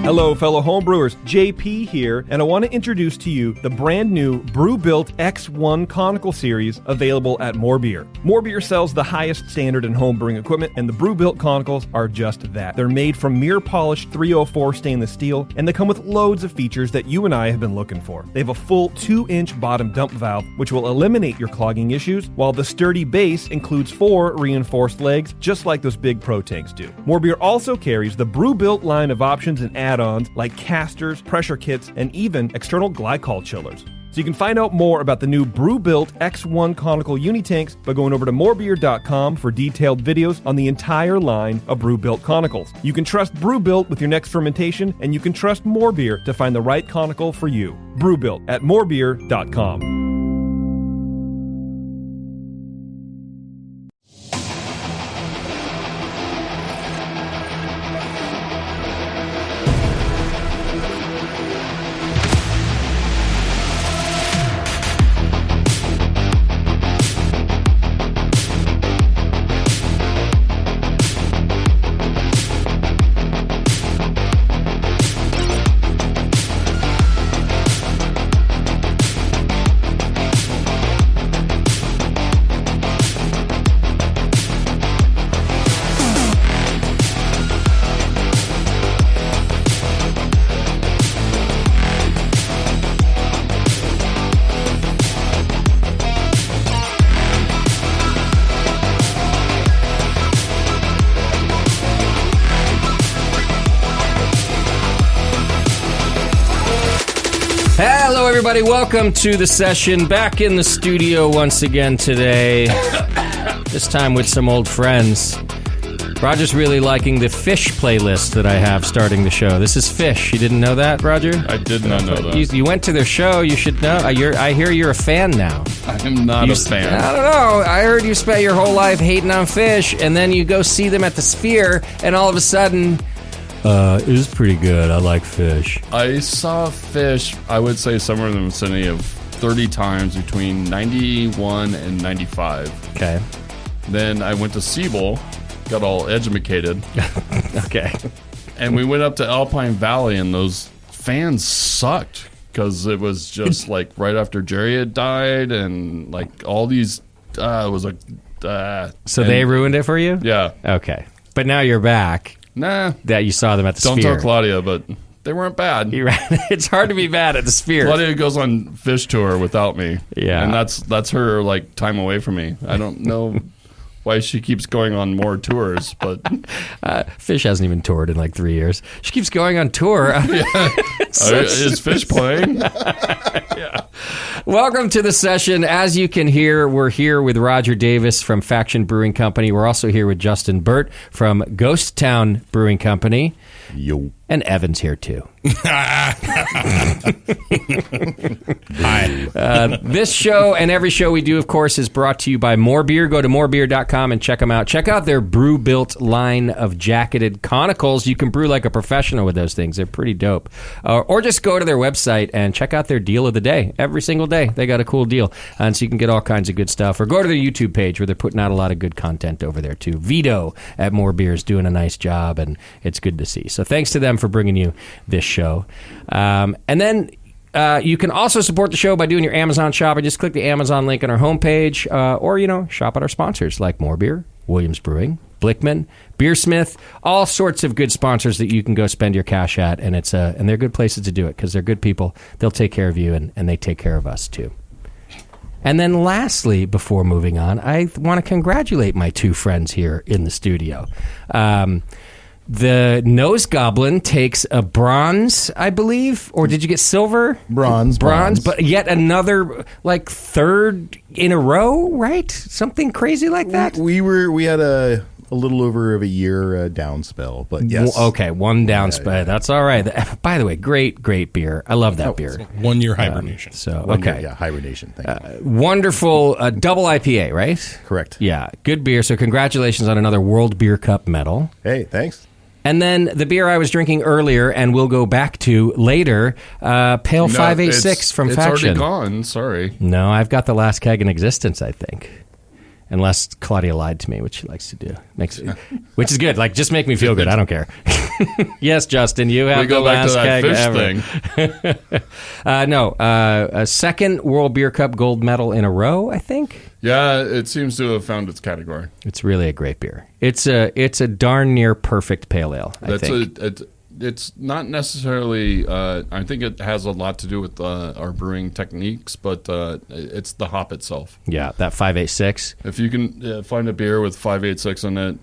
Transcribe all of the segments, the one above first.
Hello, fellow homebrewers. JP here, and I want to introduce to you the brand new Brew-Built X1 Conical Series available at More Beer. More Beer sells the highest standard in homebrewing equipment, and the Brew-Built Conicals are just that. They're made from mirror-polished 304 stainless steel, and they come with loads of features that you and I have been looking for. They have a full 2-inch bottom dump valve, which will eliminate your clogging issues, while the sturdy base includes 4 reinforced legs, just like those big Pro tanks do. More Beer also carries the Brew-Built line of options and add-ons like casters, pressure kits, and even external glycol chillers. So you can find out more about the new Brew-Built X1 Conical Unitanks by going over to morebeer.com for detailed videos on the entire line of Brew-Built Conicals. You can trust Brew-Built with your next fermentation, and you can trust More Beer to find the right conical for you. Brew-Built at morebeer.com. Hello, everybody. Welcome to the session. Back in the studio once again today. This time with some old friends. Roger's really liking the Fish playlist that I have starting the show. This is Fish. You didn't know that, Roger? I did not know that. You went to their show. You should know. I hear you're a fan now. I'm not a fan. I don't know. I heard you spent your whole life hating on Fish, and then you go see them at the Sphere, and all of a sudden... it was pretty good. I like Fish. I saw Fish, I would say, somewhere in the vicinity of 30 times between 91 and 95. Okay. Then I went to Siebel, got all educated. Okay. And we went up to Alpine Valley, and those fans sucked because it was just like right after Jerry had died, and like all these, it was like, So they ruined it for you? Yeah. Okay. But now you're back. Nah. That you saw them at the Don't Sphere. tell Claudia, but they weren't bad. It's hard to be bad at the Sphere. Claudia goes on Fish tour without me. Yeah. And that's her like time away from me. I don't know why she keeps going on more tours, but Fish hasn't even toured in like 3 years. She keeps going on tour. Is Fish playing? Yeah. Welcome to the session. As you can hear, we're here with Roger Davis from Faction Brewing Company. We're also here with Justin Burt from Ghost Town Brewing Company. Yo. And Evan's here too. Hi. This show and every show we do, of course, is brought to you by More Beer. Go to morebeer.com and check them out. Check out their Brew-Built line of jacketed conicals. You can brew like a professional with those things. They're pretty dope. Or just go to their website and check out their deal of the day. Every single day, they got a cool deal. And so you can get all kinds of good stuff. Or go to their YouTube page where they're putting out a lot of good content over there, too. Vito at More Beer is doing a nice job, and it's good to see. So thanks to them for bringing you this show. And then you can also support the show by doing your Amazon shop. Just click the Amazon link on our homepage, or, shop at our sponsors like More Beer, Williams Brewing, Blickman, Beersmith, all sorts of good sponsors that you can go spend your cash at, and and they're good places to do it because they're good people. They'll take care of you, and they take care of us, too. And then lastly, before moving on, I want to congratulate my two friends here in the studio. The Nose Goblin takes a bronze, I believe, or did you get silver? Bronze, but yet another, like, third in a row, right? Something crazy like that? We had a little over of a year down spell, but yes. Okay, one down spell. Yeah. That's all right. By the way, great beer. I love that beer. 1 year hibernation. Hibernation. Thank you. Wonderful double IPA, right? Correct. Yeah, good beer. So congratulations on another World Beer Cup medal. Hey, thanks. And then the beer I was drinking earlier, and we'll go back to later, Pale 586 from Faction. It's already gone. Sorry. No, I've got the last keg in existence, I think. Unless Claudia lied to me, which she likes to do, which is good. Like, just make me feel good. I don't care. Yes, Justin, you have We go the back to last that keg fish ever. thing. A second World Beer Cup gold medal in a row, I think. Yeah, it seems to have found its category. It's really a great beer. It's a darn near perfect pale ale, I think. It's not necessarily. I think it has a lot to do with our brewing techniques, but it's the hop itself. Yeah, that 586. If you can find a beer with 586 in it,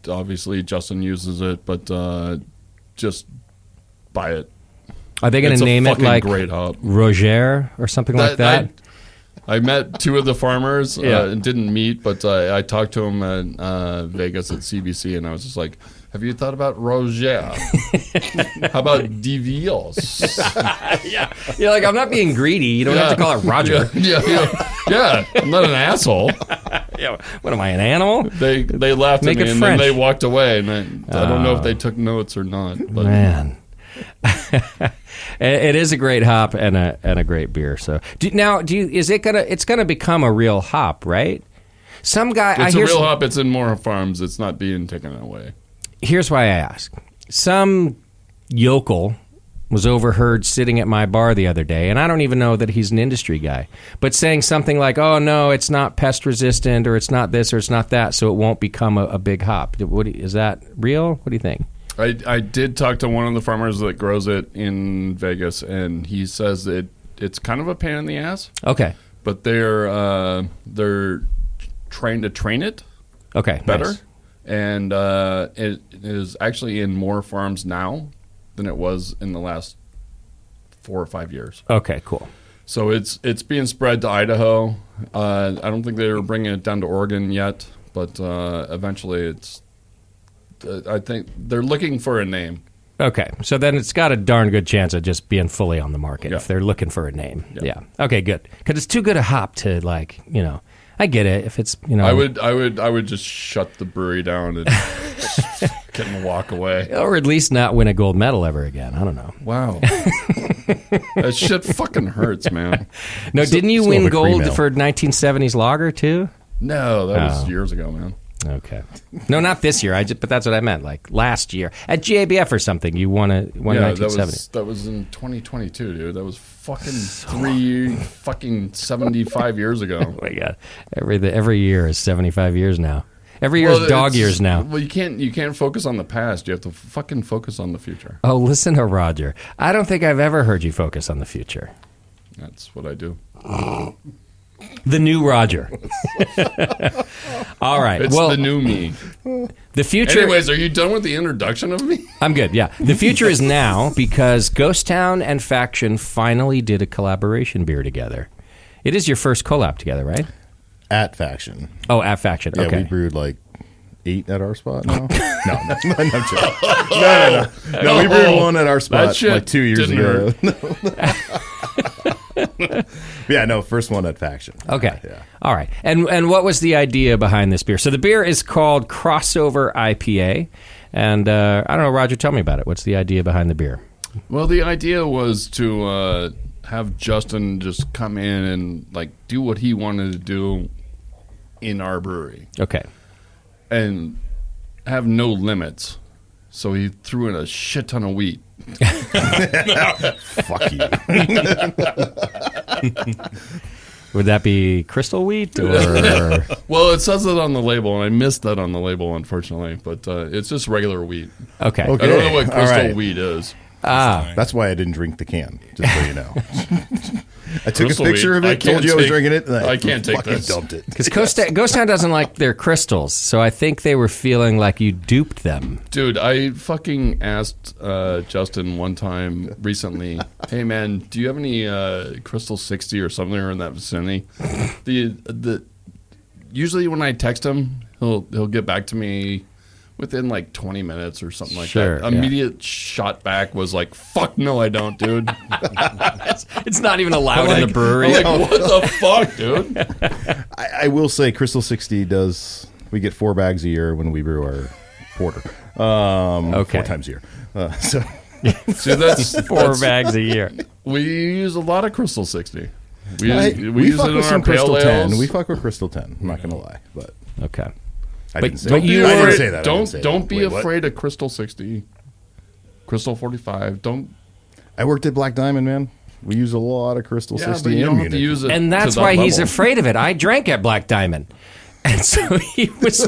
obviously Justin uses it, but just buy it. Are they going to name it like great hop. Roger or something like that? I met two of the farmers Yeah. and didn't meet, but I talked to them at Vegas at CBC, and I was just like, have you thought about Roger? How about Divios? Yeah, you're like, I'm not being greedy. You don't have to call it Roger. Yeah, I'm not an asshole. Yeah, what am I, an animal? They laughed Make at it me, and French. then they walked away, and I don't know if they took notes or not. But Man. It is a great hop and a great beer. So it's gonna become a real hop, right? Some guy it's a real hop. It's in more farms. It's not being taken away. Here's why I ask. Some yokel was overheard sitting at my bar the other day, and I don't even know that he's an industry guy, but saying something like, oh, no, it's not pest resistant, or it's not this, or it's not that, so it won't become a big hop. Is that real? What do you think? I did talk to one of the farmers that grows it in Vegas, and he says it's kind of a pain in the ass. Okay. But they're trying to train it better. Nice. And it is actually in more farms now than it was in the last 4 or 5 years. Okay, cool. So it's being spread to Idaho. I don't think they're bringing it down to Oregon yet, but eventually I think they're looking for a name. Okay, so then it's got a darn good chance of just being fully on the market Yeah. if they're looking for a name. Yeah. Okay, good. Because it's too good a hop to, like, I get it if it's, I would just shut the brewery down and can walk away. or at least not win a gold medal ever again. I don't know. Wow. That shit fucking hurts, man. No, didn't you still win have a gold cream ale. for 1970s lager too? No, that was Oh. years ago, man. Okay. No, not this year. but that's what I meant. Like last year at GABF or something, you won 1970. That was in 2022, dude. That was fucking 75 years ago. Oh my god! Every year is 75 years now. Every year is dog years now. Well, you can't focus on the past. You have to fucking focus on the future. Oh, listen to Roger. I don't think I've ever heard you focus on the future. That's what I do. The new Roger. All right. It's the new me. The future. Anyways, are you done with the introduction of me? I'm good. Yeah. The future is now because Ghost Town and Faction finally did a collaboration beer together. It is your first collab together, right? At Faction. Oh, at Faction. Yeah, Okay. we brewed like 8 at our spot now. No, I'm joking. No, we brewed one at our spot shit like 2 years didn't ago. Yeah, no, first one at Faction. Okay. Yeah. All right. And what was the idea behind this beer? So the beer is called Crossover IPA. And I don't know, Roger, tell me about it. What's the idea behind the beer? Well, the idea was to have Justin just come in and like do what he wanted to do in our brewery Okay. and have no limits. So he threw in a shit ton of wheat. Fuck you. Would that be crystal wheat or Well, it says it on the label, and I missed that on the label, unfortunately. But it's just regular wheat. okay? I don't know what All crystal right. wheat is. That's why I didn't drink the can, just so you know. I took Crystal a picture wheat. of I it, told can't you I was take- drinking it, and I can't take fucking this. dumped it. Because Ghost Town doesn't like their crystals, so I think they were feeling like you duped them. Dude, I fucking asked Justin one time recently, hey man, do you have any Crystal 60 or something in that vicinity? Usually when I text him, he'll get back to me within like 20 minutes or something like Sure, that. yeah. Immediate shot back was like, fuck no, I don't, dude. It's not even allowed in the brewery. I'm like, what the fuck, dude? I will say Crystal 60 does, we get 4 bags a year when we brew our porter. Okay. 4 times a year. So See, that's 4 bags a year. we use a lot of Crystal 60. We use fuck it in with our some pale Crystal 10. ales. We fuck with Crystal 10. I'm not going to lie. But Okay. I But- didn't say but that. you I didn't were- say that. I didn't say Don't that. be Wait, what? afraid of Crystal 60, Crystal 45. Don't. I worked at Black Diamond, man. We use a lot of Crystal Yeah, 60 but you don't have Munich. to use it. And that's to that why he's level. afraid of it. I drank at Black Diamond. And so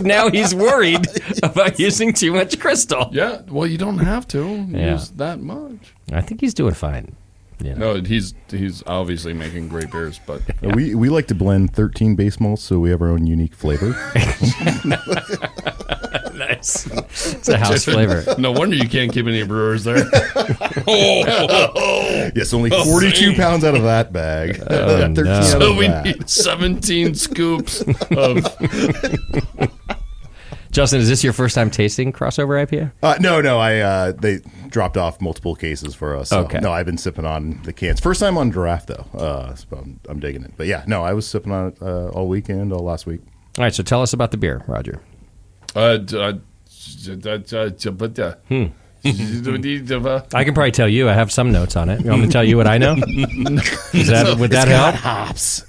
now he's worried about using too much crystal. Yeah, well, you don't have to Yeah. use that much. I think he's doing fine. You know. No, he's obviously making great beers, but We like to blend 13 base malts, so we have our own unique flavor. Nice. It's a house flavor. no wonder you can't keep any brewers there. Yes, only 42 pounds out of that bag. Oh, 13 no. out So of we that. need 17 scoops of. Justin, is this your first time tasting crossover IPA? No. They dropped off multiple cases for us. So, Okay. No, I've been sipping on the cans. First time on draft though. So I'm digging it. But yeah, no, I was sipping on it all weekend, all last week. All right, so tell us about the beer, Roger. I can probably tell you. I have some notes on it. You want me to tell you what I know? Would that help? Hops.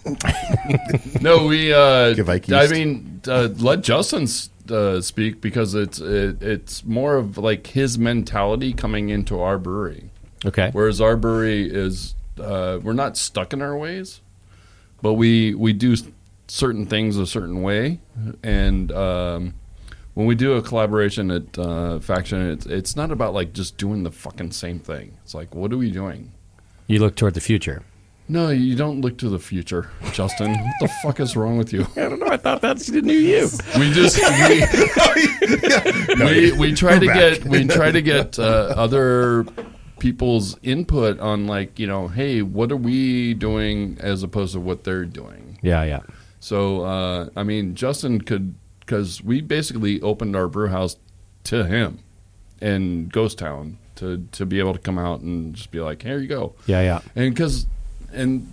No, we. Give Ike I yeast. mean, let Justin speak because it's more of like his mentality coming into our brewery. Okay. Whereas our brewery is, we're not stuck in our ways, but we do certain things a certain way, and when we do a collaboration at Faction, it's not about like just doing the fucking same thing. It's like, what are we doing? You look toward the future. No, you don't look to the future, Justin. What the fuck is wrong with you? I don't know. I thought that's the new you. We just we try to get other people's input on like, hey, what are we doing as opposed to what they're doing. Yeah. So I mean, Justin could, because we basically opened our brew house to him in Ghost Town to be able to come out and just be like, here you go. Yeah. And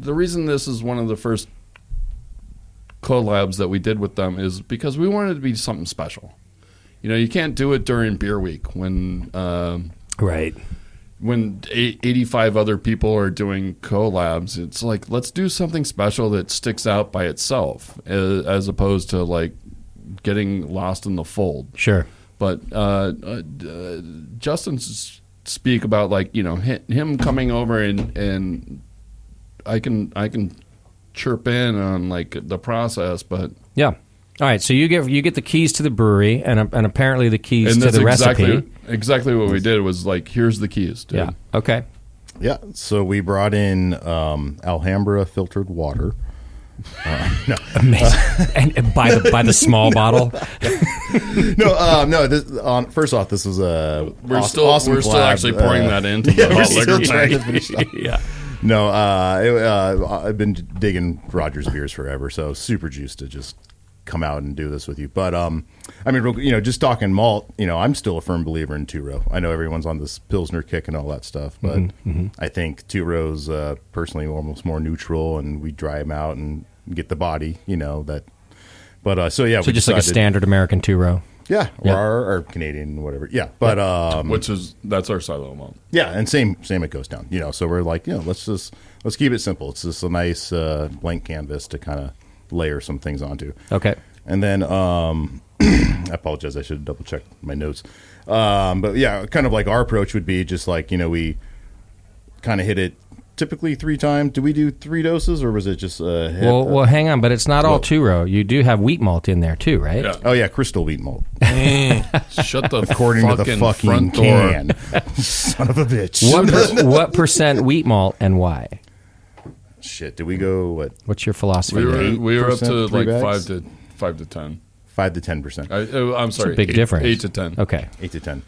the reason this is one of the first collabs that we did with them is because we wanted it to be something special. You can't do it during beer week when Right. when 85 other people are doing collabs. It's like, let's do something special that sticks out by itself as opposed to like getting lost in the fold. Sure. But Justin speak about like, him coming over and I can chirp in on like the process, but Yeah. All right. So you get the keys to the brewery and apparently the keys to that's the recipe. exactly what we did was like, here's the keys, dude. Yeah. Okay. Yeah, so we brought in Alhambra filtered water. Amazing. And by the small bottle. No. First off, this was a We're awesome still collab. actually pouring that into yeah, the we're hot still liquor trying to tank. finish it. Yeah. No, I've been digging Rogers beers forever, so super juiced to just come out and do this with you. But I mean, just talking malt, I'm still a firm believer in two-row. I know everyone's on this Pilsner kick and all that stuff, but I think two-rows personally almost more neutral, and we dry them out and get the body, that. But so yeah, So we just like a decided- standard American 2-row. yeah, or Yeah. our Canadian whatever, yeah. But That's our silo malt. yeah, and same it goes down, So we're like, let's keep it simple. It's just a nice blank canvas to kind of layer some things onto. Okay. And then I apologize, I should double check my notes. But yeah, kind of like our approach would be just like, we kind of hit it typically 3 times. Do we do 3 doses, or was it just Well, hang on, but it's not all Well- 2-row. You do have wheat malt in there too, right? Yeah. Oh yeah, crystal wheat malt. Shut the According to the fucking front door. can. Son of a bitch. What percent wheat malt and why? Shit, did we go what What's your philosophy? We were up to 8%, 3 like bags? 5 to 10. 5 to 10%? I'm sorry, a big difference. 8 to 10. Okay. 8 to 10.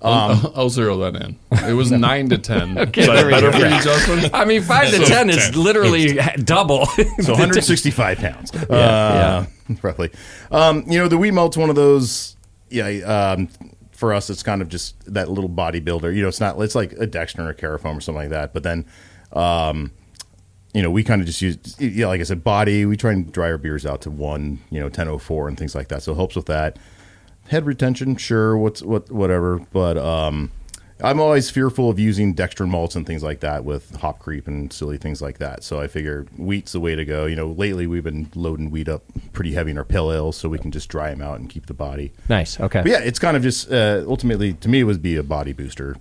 I'll zero that in. It was 9 to ten. Okay, Is that there we better go. for you, Justin? I mean, 5 to 10 is literally double. So 165 pounds, yeah. roughly. The wheat malt's one of those. Yeah, for us, it's kind of just that little bodybuilder. It's not. It's like a Dexter or a Carafoam or something like that. But then, we kind of just use, like I said, body. We try and dry our beers out to 1004 and things like that. So it helps with that. Head retention, sure, whatever. But I'm always fearful of using dextrin malts and things like that with hop creep and silly things like that. So I figure wheat's the way to go. Lately we've been loading wheat up pretty heavy in our pale ales so we can just dry them out and keep the body. Nice. Okay. But yeah, it's kind of just ultimately to me it would be a body booster.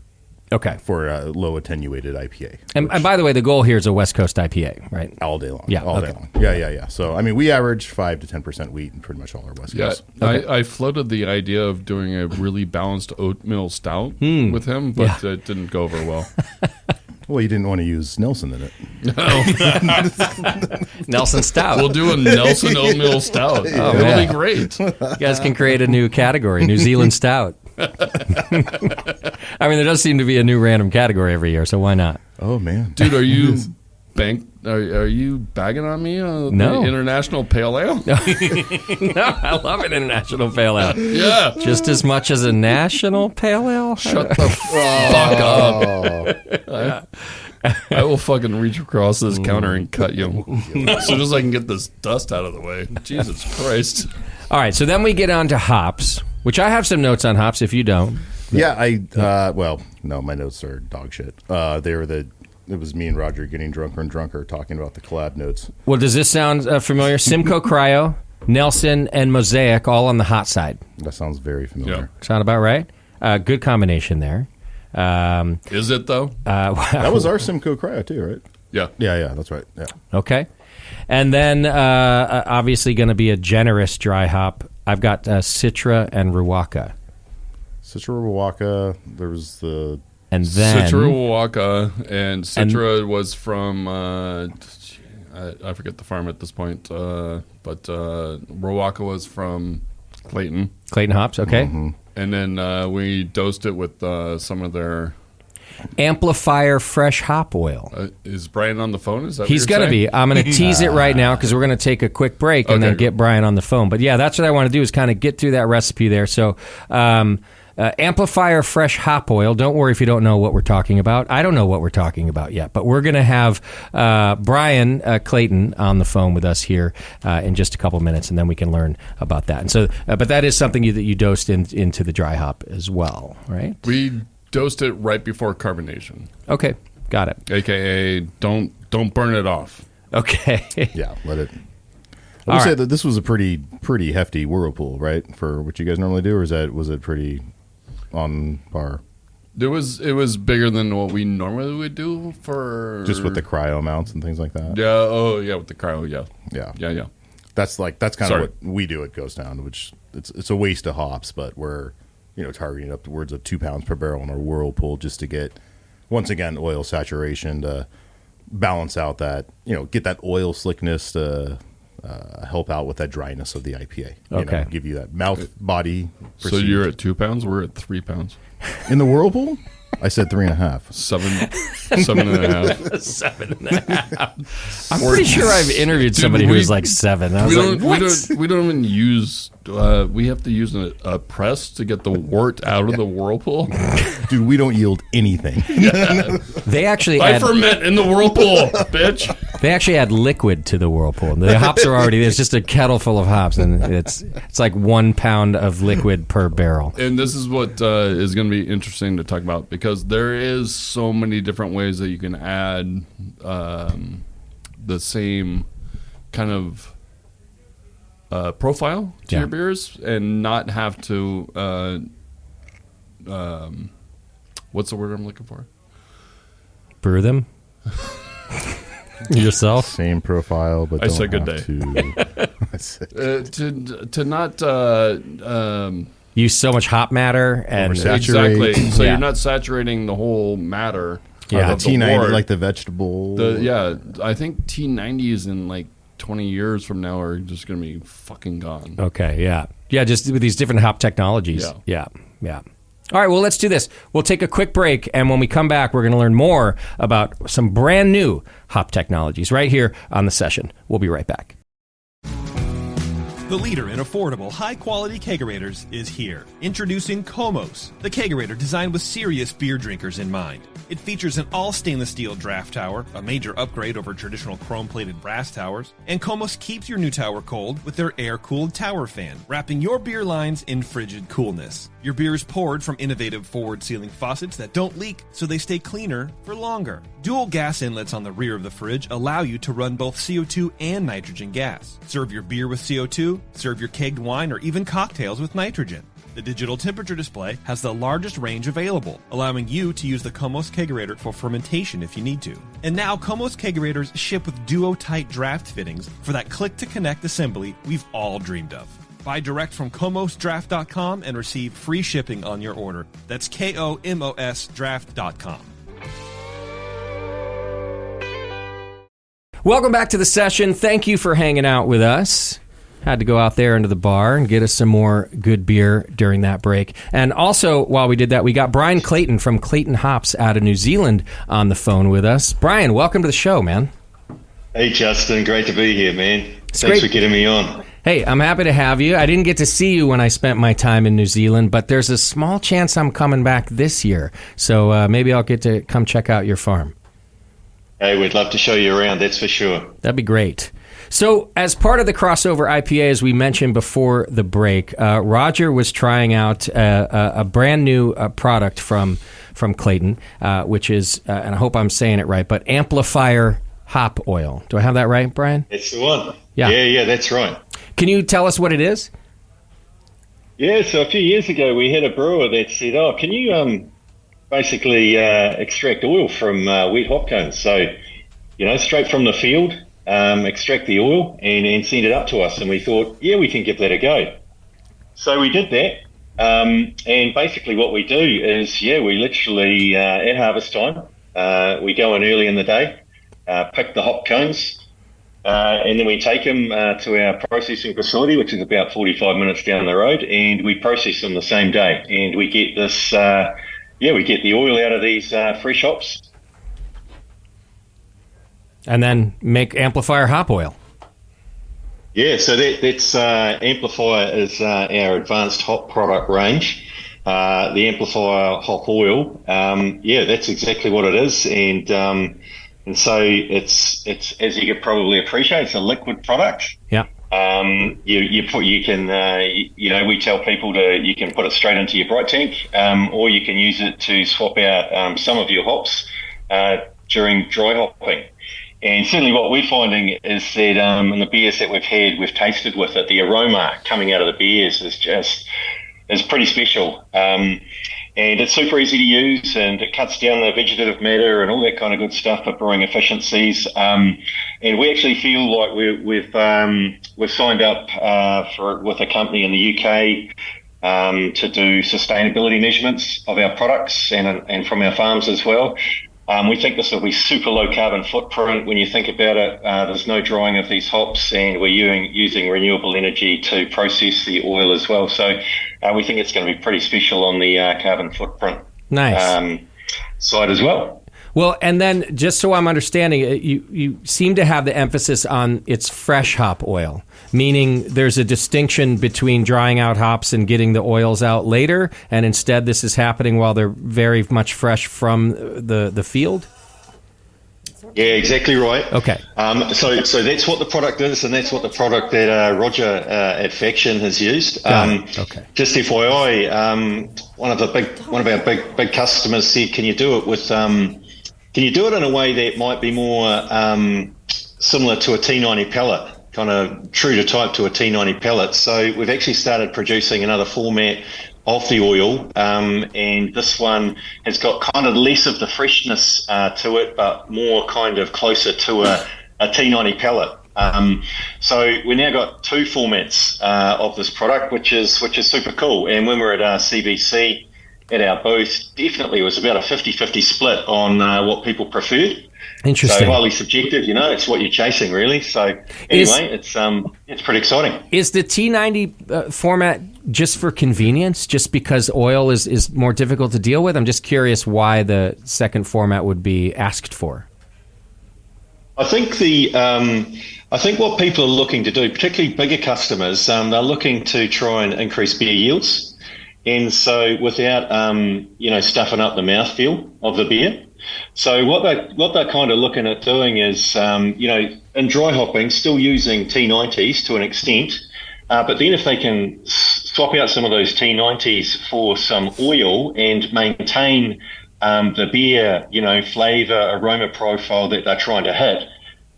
Okay. For a low attenuated IPA. And by the way, the goal here is a West Coast IPA, right? All day long. Yeah. All day long. Yeah. So, I mean, we average 5 to 10% wheat in pretty much all our West Coast. Okay. I floated the idea of doing a really balanced oatmeal stout with him, but it didn't go over well. Well, you didn't want to use Nelson in it. Nelson Stout. We'll do a Nelson oatmeal stout. Oh, It'll man. be great. You guys can create a new category, New Zealand Stout. I mean, there does seem to be a new random category every year, so why not? Oh, man. Dude, are you are you bagging on me on No. the International Pale Ale? No, I love an international pale ale. Yeah. Just as much as a national pale ale? Shut the fuck up. I will fucking reach across this counter and cut you as soon as I can get this dust out of the way. Jesus Christ. All right, so then we get on to hops, which I have some notes on hops if you don't. Yeah, well, no, my notes are dog shit. It was me and Roger getting drunker and drunker talking about the collab notes. Well, does this sound familiar? Simcoe Cryo, Nelson, and Mosaic all on the hot side. That sounds very familiar. Sound about right? Good combination there. Is it, though? That was our Simcoe Cryo, too, right? Yeah. Yeah, that's right. Yeah. Okay. And then obviously going to be a generous dry hop. I've got Citra and Ruwaka. Citra Ruwaka, there was the... And then... Citra Ruwaka, and Citra was from... I forget the farm at this point, but Ruwaka was from Clayton. Clayton hops, okay. Mm-hmm. And then we dosed it with some of their... Amplifier fresh hop oil. Is Brian on the phone? Is that He's going to be. I'm going to tease it right now because we're going to take a quick break and then get Brian on the phone. But yeah, that's what I want to do is kind of get through that recipe there. So Amplifier fresh hop oil. Don't worry if you don't know what we're talking about. I don't know what we're talking about yet. But we're going to have Brian Clayton on the phone with us here in just a couple minutes, and then we can learn about that. And so, but that is something that you dosed into the dry hop as well, right? We dosed it right before carbonation. Okay, got it. AKA, don't burn it off. Okay. Yeah, let it... I would say that this was a pretty hefty whirlpool, right, for what you guys normally do, or was it pretty on par? It was bigger than what we normally would do for... Just with the cryo mounts and things like that? Yeah, oh, yeah, with the cryo, yeah. Yeah. That's kind of what we do at Ghost Town, which it's a waste of hops, but we're... targeting upwards of 2 pounds per barrel in our whirlpool just to get, once again, oil saturation to balance out that, get that oil slickness to help out with that dryness of the IPA. Okay. Give you that mouth body. So you're at 2 pounds? We're at 3 pounds. In the whirlpool? I said 3.5. 7.5. 7.5. I'm pretty sure I've interviewed somebody who was like 7. I was like, what? We don't even use... we have to use a press to get the wort out of the whirlpool. Dude, we don't yield anything. They actually I ferment in the whirlpool, bitch. They actually add liquid to the whirlpool. The hops are already... There's just a kettle full of hops, and it's like 1 pound of liquid per barrel. And this is what is going to be interesting to talk about, because there is so many different ways that you can add the same kind of profile to your beers and not have to what's the word I'm looking for? Brew them yourself. Same profile, but I don't said good have to not use so much hop matter and exactly. So Yeah. you're not saturating the whole matter. Yeah, of the T90 wort. like the vegetable. I think T90s in like 20 years from now are just going to be fucking gone. Okay, yeah. Yeah, just with these different hop technologies. Yeah. All right, well, let's do this. We'll take a quick break, and when we come back, we're going to learn more about some brand new hop technologies right here on The Session. We'll be right back. The leader in affordable, high-quality kegerators is here. Introducing Komos, the kegerator designed with serious beer drinkers in mind. It features an all-stainless steel draft tower, a major upgrade over traditional chrome-plated brass towers, and Komos keeps your new tower cold with their air-cooled tower fan, wrapping your beer lines in frigid coolness. Your beer is poured from innovative forward-sealing faucets that don't leak, so they stay cleaner for longer. Dual gas inlets on the rear of the fridge allow you to run both CO2 and nitrogen gas. Serve your beer with CO2, serve your kegged wine, or even cocktails with nitrogen. The digital temperature display has the largest range available, allowing you to use the Komos Kegerator for fermentation if you need to. And now Komos Kegerators ship with duo-tight draft fittings for that click-to-connect assembly we've all dreamed of. Buy direct from KomosDraft.com and receive free shipping on your order. That's KOMOS Draft.com. Welcome back to the session. Thank you for hanging out with us. Had to go out there into the bar and get us some more good beer during that break. And also, while we did that, we got Brian Clayton from Clayton Hops out of New Zealand on the phone with us. Brian, welcome to the show, man. Hey, Justin. Great to be here, man. It's Thanks great. for getting me on. Hey, I'm happy to have you. I didn't get to see you when I spent my time in New Zealand, but there's a small chance I'm coming back this year. So maybe I'll get to come check out your farm. Hey, we'd love to show you around, that's for sure. That'd be great. So as part of the crossover IPA, as we mentioned before the break, Roger was trying out a brand new product from Clayton, which is, and I hope I'm saying it right, but Amplifier Hop Oil. Do I have that right, Brian? That's the one. Yeah. Yeah, that's right. Can you tell us what it is? Yeah, so a few years ago we had a brewer that said, oh, can you basically extract oil from wet hop cones? So, straight from the field, extract the oil and send it up to us. And we thought, yeah, we can give that a go. So we did that. And basically what we do is, we literally, at harvest time, we go in early in the day, pick the hop cones, and then we take them to our processing facility, which is about 45 minutes down the road, and we process them the same day. And we get this, we get the oil out of these fresh hops. And then make Amplifier Hop Oil. Yeah, so that's Amplifier is our advanced hop product range. The Amplifier Hop Oil, that's exactly what it is. And so it's as you could probably appreciate, it's a liquid product. Yeah. We tell people you can put it straight into your bright tank, or you can use it to swap out some of your hops during dry hopping. And certainly what we're finding is that in the beers that we've tasted with it, the aroma coming out of the beers is pretty special. And it's super easy to use, and it cuts down the vegetative matter and all that kind of good stuff for brewing efficiencies. And we actually feel like we've signed up with a company in the UK to do sustainability measurements of our products and from our farms as well. We think this will be super low carbon footprint when you think about it. There's no drying of these hops, and we're using renewable energy to process the oil as well. So we think it's going to be pretty special on the carbon footprint side as well. Well, and then just so I'm understanding, you seem to have the emphasis on it's fresh hop oil, meaning there's a distinction between drying out hops and getting the oils out later, and instead this is happening while they're very much fresh from the field? Yeah, exactly right. Okay. So that's what the product is, and that's what the product that Roger at Faction has used. Okay. Just FYI, one of our big customers said, "Can you do it with? Can you do it in a way that might be more similar to a T90 pellet, kind of true to type to a T90 pellet?" So we've actually started producing another format of the oil, and this one has got kind of less of the freshness to it, but more kind of closer to a T90 pellet. So we now got two formats of this product, which is super cool. And when we're at CBC at our booth, definitely it was about a 50-50 split on what people preferred. Interesting. So highly subjective, it's what you're chasing, really. So anyway, it's pretty exciting. Is the T90 format just for convenience, just because oil is more difficult to deal with? I'm just curious why the second format would be asked for. I think I think what people are looking to do, particularly bigger customers, they're looking to try and increase beer yields, and so without stuffing up the mouthfeel of the beer. So what they're kind of looking at doing is in dry hopping, still using T90s to an extent, but then if they can swap out some of those T90s for some oil and maintain the beer, flavour, aroma profile that they're trying to hit,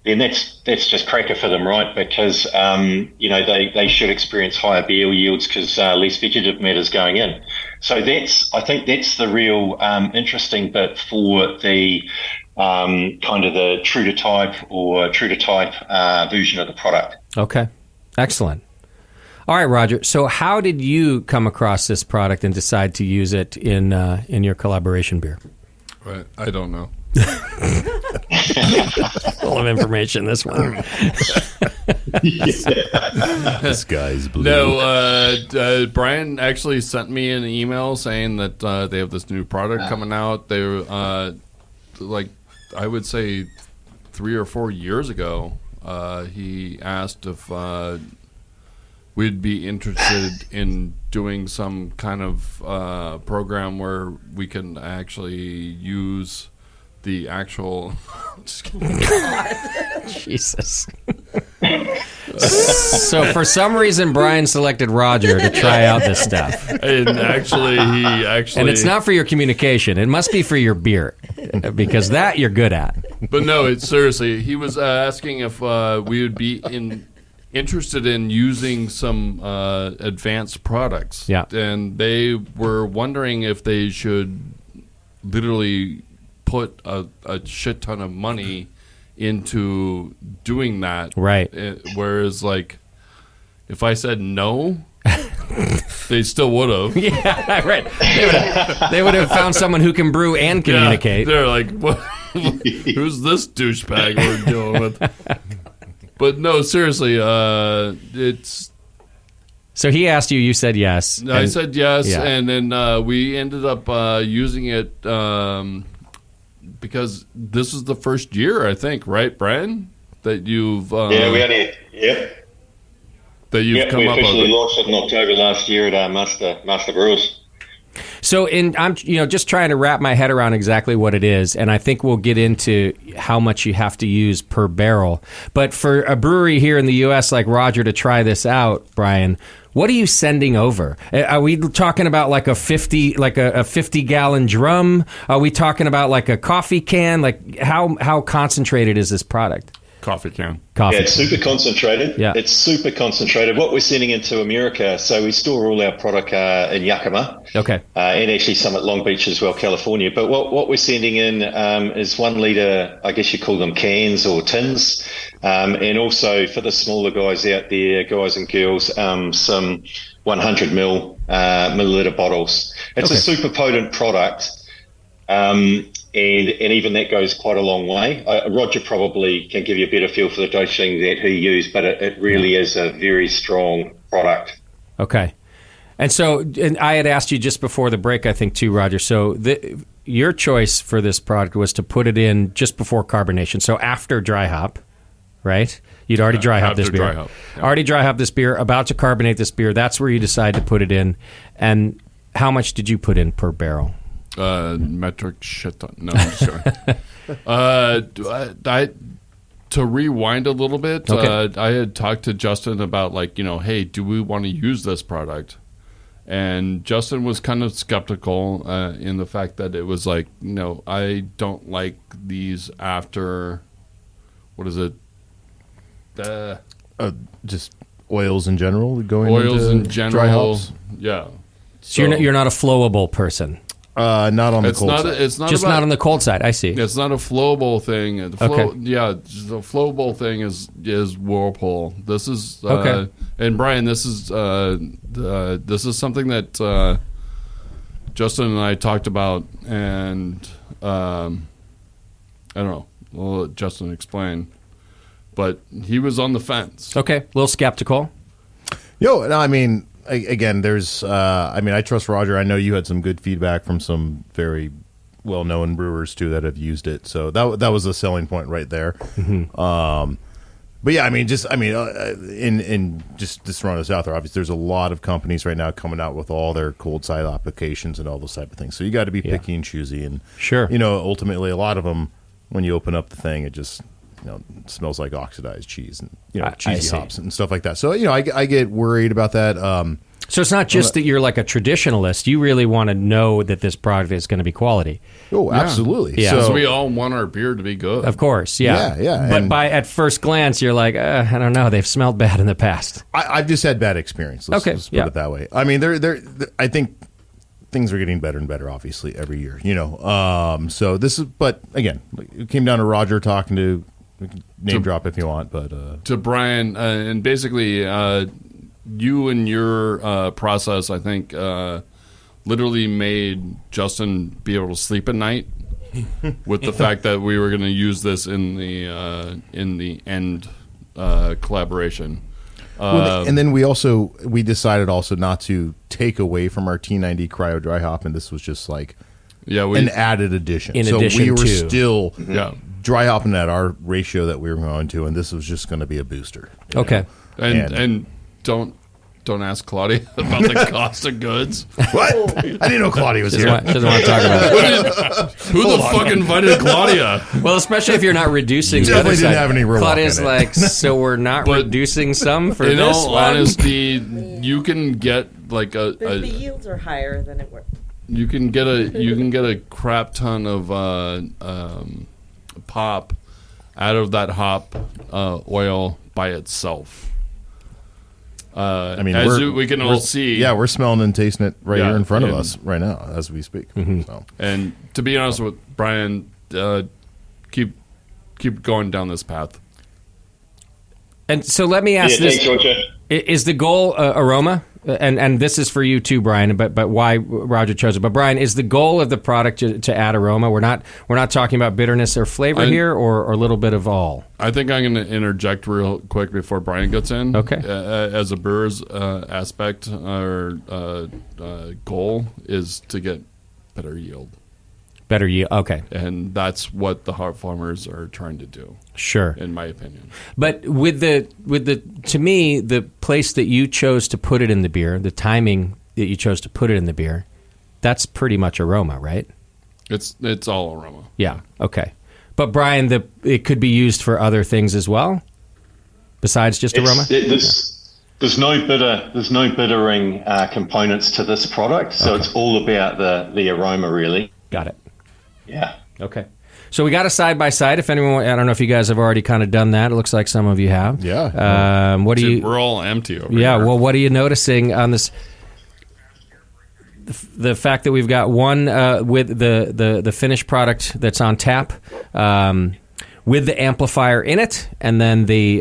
then that's just cracker for them, right? Because they should experience higher beer yields because less vegetative matter's going in. So I think that's the real interesting bit for the kind of the true to type or true to type version of the product. Okay, excellent. All right, Roger. So how did you come across this product and decide to use it in your collaboration beer? Right, I don't know. Full of information, this one. This guy's blue. No, Brian actually sent me an email saying that they have this new product coming out. They were, I would say 3 or 4 years ago, he asked if we'd be interested in doing some kind of program where we can actually use the actual... Jesus. So for some reason, Brian selected Roger to try out this stuff. And actually, And it's not for your communication. It must be for your beer, because that you're good at. But no, seriously, he was asking if we would be interested in using some advanced products. Yeah. And they were wondering if they should literally put a shit ton of money into doing that. Right. Whereas, like, if I said no, they still would have. Yeah, right. They would have found someone who can brew and communicate. Yeah, they're like, what? Who's this douchebag we're dealing with? But no, seriously, it's... So he asked you, you said yes. I said yes, yeah. And then we ended up using it because this is the first year, I think, right, Brian? That you've... yeah, we only... Yep. That you've come up with. We officially launched it in October last year at Master Brewers. So I'm just trying to wrap my head around exactly what it is, and I think we'll get into how much you have to use per barrel. But for a brewery here in the U.S. like Roger to try this out, Brian, what are you sending over? Are we talking about like a 50-gallon drum? Are we talking about like a coffee can? Like how concentrated is this product? Coffee can. Yeah, it's super concentrated. Yeah. It's super concentrated. What we're sending into America, so we store all our product in Yakima. Okay. And actually some at Long Beach as well, California. But what we're sending in is 1 litre, I guess you call them cans or tins. And also for the smaller guys out there, guys and girls, some 100 milliliter bottles. It's a super potent product. And even that goes quite a long way. Roger probably can give you a better feel for the dosing that he used, but it really is a very strong product. Okay. And I had asked you just before the break, I think, too, Roger. So your choice for this product was to put it in just before carbonation, so after dry hop, right? You'd already dry hop this beer. Already dry hop this beer, about to carbonate this beer. That's where you decide to put it in. And how much did you put in per barrel? Metric shit ton. No, I'm sorry. To rewind a little bit, okay. I had talked to Justin about hey, do we want to use this product? And Justin was kind of skeptical in the fact that it was like, no, I don't like these after, what is it? Just oils in general going oils into in general, dry hops? Yeah. So you're not a flowable person. Not on the cold side. It's not just not on the cold side. I see. It's not a flowable thing. Okay. Yeah, the flowable thing is Whirlpool. This is okay. And Brian, this is something that Justin and I talked about, and I don't know. We'll let Justin explain, but he was on the fence. Okay, a little skeptical. No, I mean. Again, there's. I trust Roger. I know you had some good feedback from some very well-known brewers too that have used it. So that was a selling point right there. But yeah, just throwing this out there, obviously there's a lot of companies right now coming out with all their cold side applications and all those type of things. So you got to be picky and choosy. And sure, ultimately a lot of them, when you open up the thing, it just smells like oxidized cheese and cheesy hops and stuff like that. So I get worried about that. So it's not just that you're like a traditionalist. You really want to know that this product is going to be quality. Oh, absolutely. Yeah. So we all want our beer to be good. Of course, yeah. Yeah. But at first glance, you're like, I don't know. They've smelled bad in the past. I've just had bad experience. Let's put it that way. I think things are getting better and better, obviously, every year. So this is, but again, it came down to Roger talking to, drop if you want, but to Brian, and basically, you and your process, I think, literally made Justin be able to sleep at night with the fact that we were going to use this in the end collaboration. And then we decided also not to take away from our T90 cryo dry hop, and this was just like an added addition. In so addition we were to. still dry hopping at our ratio that we were going to, and this was just going to be a booster. Okay. And don't ask Claudia about the cost of goods. What? I didn't know Claudia was here. Doesn't want to talk about it. Who the fuck invited Claudia? Well, especially if you're not reducing. You definitely didn't have any real Claudia's luck in like, so we're not reducing some for in this all one? honesty, you can get like the yields are higher than it were. you can get a crap ton of pop out of that hop oil by itself. We can all see. Yeah, we're smelling and tasting it right here in front of us right now as we speak. So. And to be honest with Brian, keep going down this path. And so let me ask this: thanks, Roger. Is the goal aroma? And this is for you too, Brian. But why Roger chose it? But Brian, is the goal of the product to add aroma? We're not talking about bitterness or flavor here, or a little bit of all. I think I'm going to interject real quick before Brian gets in. Okay. As a brewer's aspect, our goal is to get better yield. Better yield. Okay. And that's what the hop farmers are trying to do. Sure. In my opinion. But with the to me, the place that you chose to put it in the beer, the timing that you chose to put it in the beer, that's pretty much aroma, right? It's all aroma. Yeah. Okay. But Brian, it could be used for other things as well, besides just aroma. There's no bittering components to this product, so it's all about the aroma, really. Got it. Yeah. Okay. So we got a side-by-side. If anyone, I don't know if you guys have already kind of done that. It looks like some of you have. Yeah. What do you? We're all empty over Yeah. here. Well, what are you noticing on this? The fact that we've got one with the finished product that's on tap, with the amplifier in it, and then we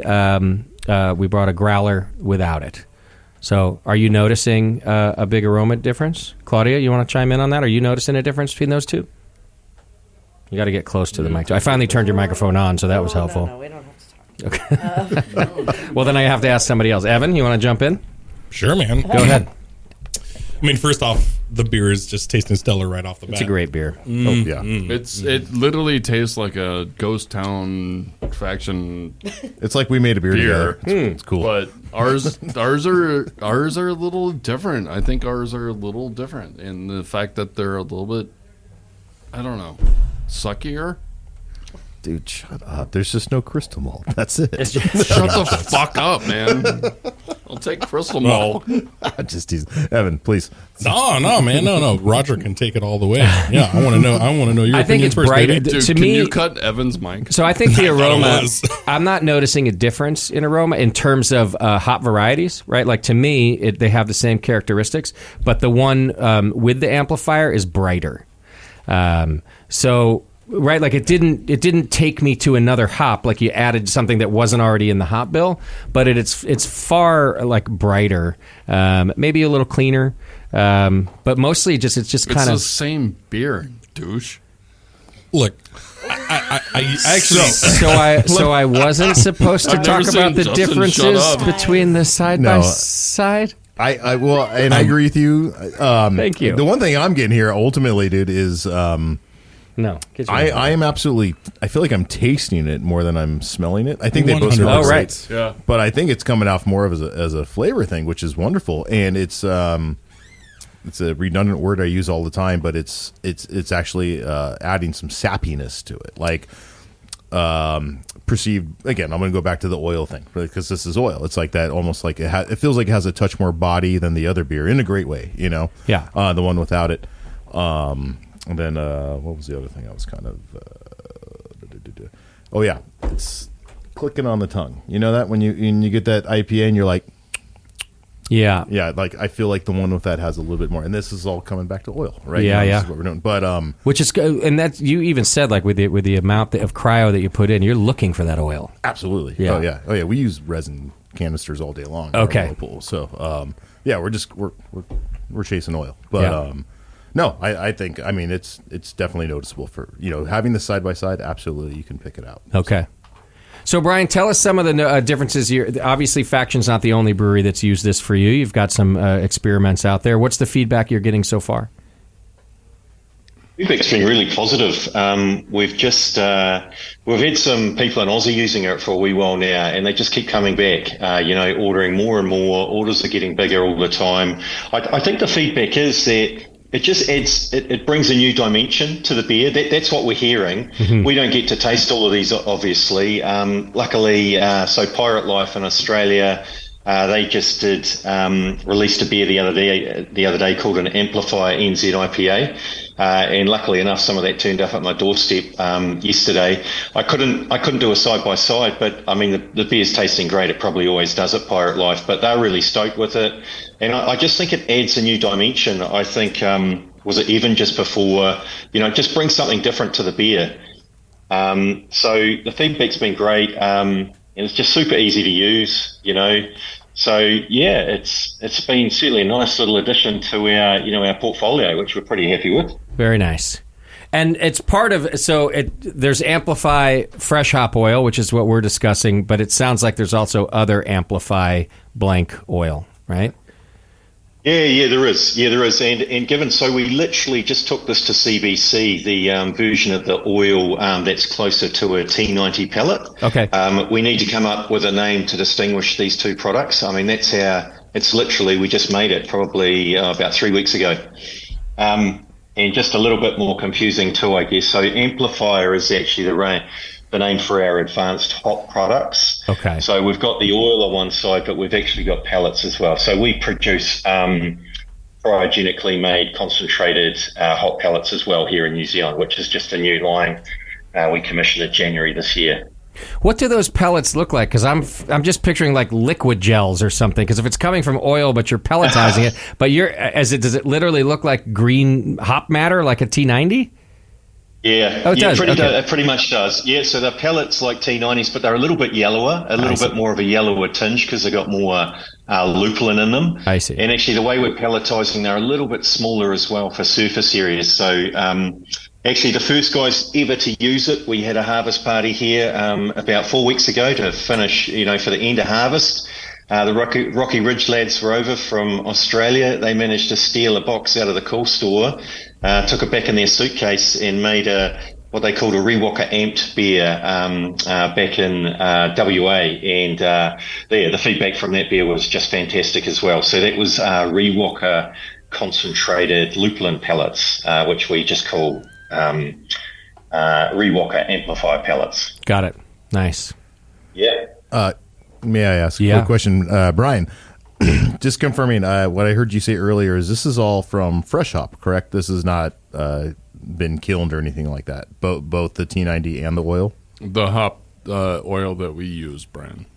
brought a growler without it. So, are you noticing a big aroma difference, Claudia? You want to chime in on that? Are you noticing a difference between those two? You got to get close to the mic. I finally turned your microphone on, so that was helpful. No, we don't have to talk. Okay. Well, then I have to ask somebody else. Evan, you want to jump in? Sure, man. Go ahead. First off, the beer is just tasting stellar right off the bat. It's a great beer. It literally tastes like a ghost town faction. It's like we made a beer together. It's cool. But ours are a little different. I think ours are a little different in the fact that they're a little bit, I don't know, suckier. Dude, shut up. There's just no crystal malt. That's it. Shut the fuck up, man. I'll take crystal malt. Evan, please. No, man. No. Roger can take it all the way. Yeah, I want to know your I think opinion it's first, bright. baby. Dude, To can me, you cut Evan's mic? So I think the I thought it aroma, was. I'm not noticing a difference in aroma in terms of hop varieties, right? Like to me, they have the same characteristics, but the one with the amplifier is brighter. Right, like it didn't take me to another hop, like you added something that wasn't already in the hop bill, but it's far like brighter, maybe a little cleaner, but mostly it's just kind of the same beer, douche. Look, I actually... So I wasn't supposed to I've talk never about seen the Justin differences shut up. between the side by side. I agree with you. Thank you. The one thing I'm getting here ultimately, dude, is No. Get your I am absolutely. I feel like I'm tasting it more than I'm smelling it. I think they both 100%. smell Oh, great. right. Yeah. But I think it's coming off more of as a flavor thing, which is wonderful. And it's a redundant word I use all the time, but it's actually adding some sappiness to it, like perceived. Again, I'm going to go back to the oil thing because this is oil. It's like that, almost like it feels like it has a touch more body than the other beer in a great way. Yeah. The one without it. And then what was the other thing I was kind of oh yeah, it's clicking on the tongue. You know that when you get that IPA and you're like, Yeah. yeah, like I feel like the one with that has a little bit more, and this is all coming back to oil, right? Yeah, This yeah. is what we're doing. But Which is good, and that you even said like with the amount of cryo that you put in, you're looking for that oil. absolutely, Yeah. oh yeah. We use resin canisters all day long. in our Okay. oil pool. So yeah, we're chasing oil, but Yeah. no, I think it's definitely noticeable for having the side by side. Absolutely, you can pick it out. Okay. So, Brian, tell us some of the differences here. Obviously, Faction's not the only brewery that's used this for you. You've got some experiments out there. What's the feedback you're getting so far? Feedback's been really positive. We've had some people in Aussie using it for a wee while now, and they just keep coming back. Ordering more and more. Orders are getting bigger all the time. I think the feedback is that it just adds, it brings a new dimension to the beer. That's what we're hearing. Mm-hmm. We don't get to taste all of these, obviously. Luckily, so Pirate Life in Australia, they just did released a beer the other day called an Amplifier NZ IPA. And luckily enough, some of that turned up at my doorstep yesterday. I couldn't do a side by side, but I mean the beer's tasting great. It probably always does at Pirate Life, but they're really stoked with it, and I just think it adds a new dimension. I think was it even just before it just brings something different to the beer. So the feedback's been great, and it's just super easy to use. So yeah, it's been certainly a nice little addition to our portfolio, which we're pretty happy with. Very nice. And it's part of, there's Amplify Fresh Hop Oil, which is what we're discussing, but it sounds like there's also other Amplify blank oil, right? Yeah, there is. And given, so we literally just took this to CBC, the version of the oil that's closer to a T90 pellet. Okay. We need to come up with a name to distinguish these two products. I mean, that's how, it's literally, we just made it probably about 3 weeks ago. And just a little bit more confusing too, I guess. So Amplifier is actually the name for our advanced hop products. Okay. So we've got the oil on one side, but we've actually got pellets as well. So we produce cryogenically made concentrated hop pellets as well here in New Zealand, which is just a new line we commissioned in January this year. What do those pellets look like? Because I'm just picturing like liquid gels or something. Because if it's coming from oil, but you're pelletizing it, but does it literally look like green hop matter, like a T90? Yeah, oh, it does. It pretty much does. Yeah, so they're pellets like T90s, but they're a little bit yellower, a little bit more of a yellower tinge because they've got more lupulin in them. I see. And actually, the way we're pelletizing, they're a little bit smaller as well for surface areas. So actually, the first guys ever to use it, we had a harvest party here about 4 weeks ago to finish, for the end of harvest. The Rocky Ridge lads were over from Australia. They managed to steal a box out of the cool store, took it back in their suitcase and made what they called a Rewalker amped beer back in WA. And the feedback from that beer was just fantastic as well. So that was Rewalker concentrated lupulin pellets, which we just call Rewalker Amplifier pellets. Got it. Nice. Yeah. May I ask a quick question, Brian? Just confirming what I heard you say earlier is this is all from fresh hop, correct? This has not been kilned or anything like that. Both the T90 and the oil. The hop oil that we use, Brian.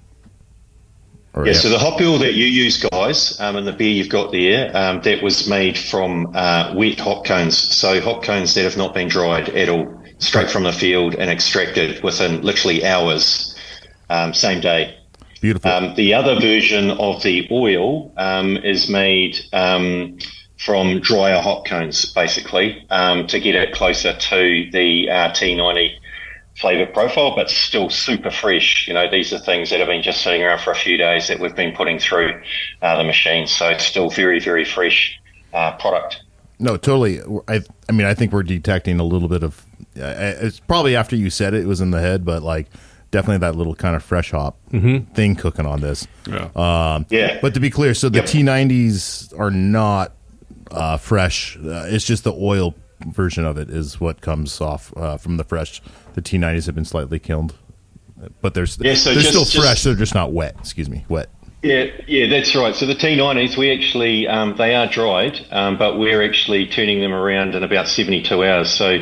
Yeah, so the hop oil that you use, guys, and the beer you've got there, that was made from wet hop cones. So hop cones that have not been dried at all, straight from the field and extracted within literally hours, same day. Beautiful. The other version of the oil is made from drier hop cones, basically, to get it closer to the T90 flavour profile, but still super fresh. These are things that have been just sitting around for a few days that we've been putting through the machine. So it's still very, very fresh product. No, totally. I mean, I think we're detecting a little bit of. It's probably after you said it was in the head, but like definitely that little kind of fresh hop thing cooking on this. Yeah. Yeah. But to be clear, so the T90s are not fresh. It's just the oil version of it is what comes off from the fresh. The T90s have been slightly killed, but they're still fresh. They're just not wet. Excuse me, wet. Yeah, that's right. So the T90s, we actually, they are dried, but we're actually turning them around in about 72 hours. So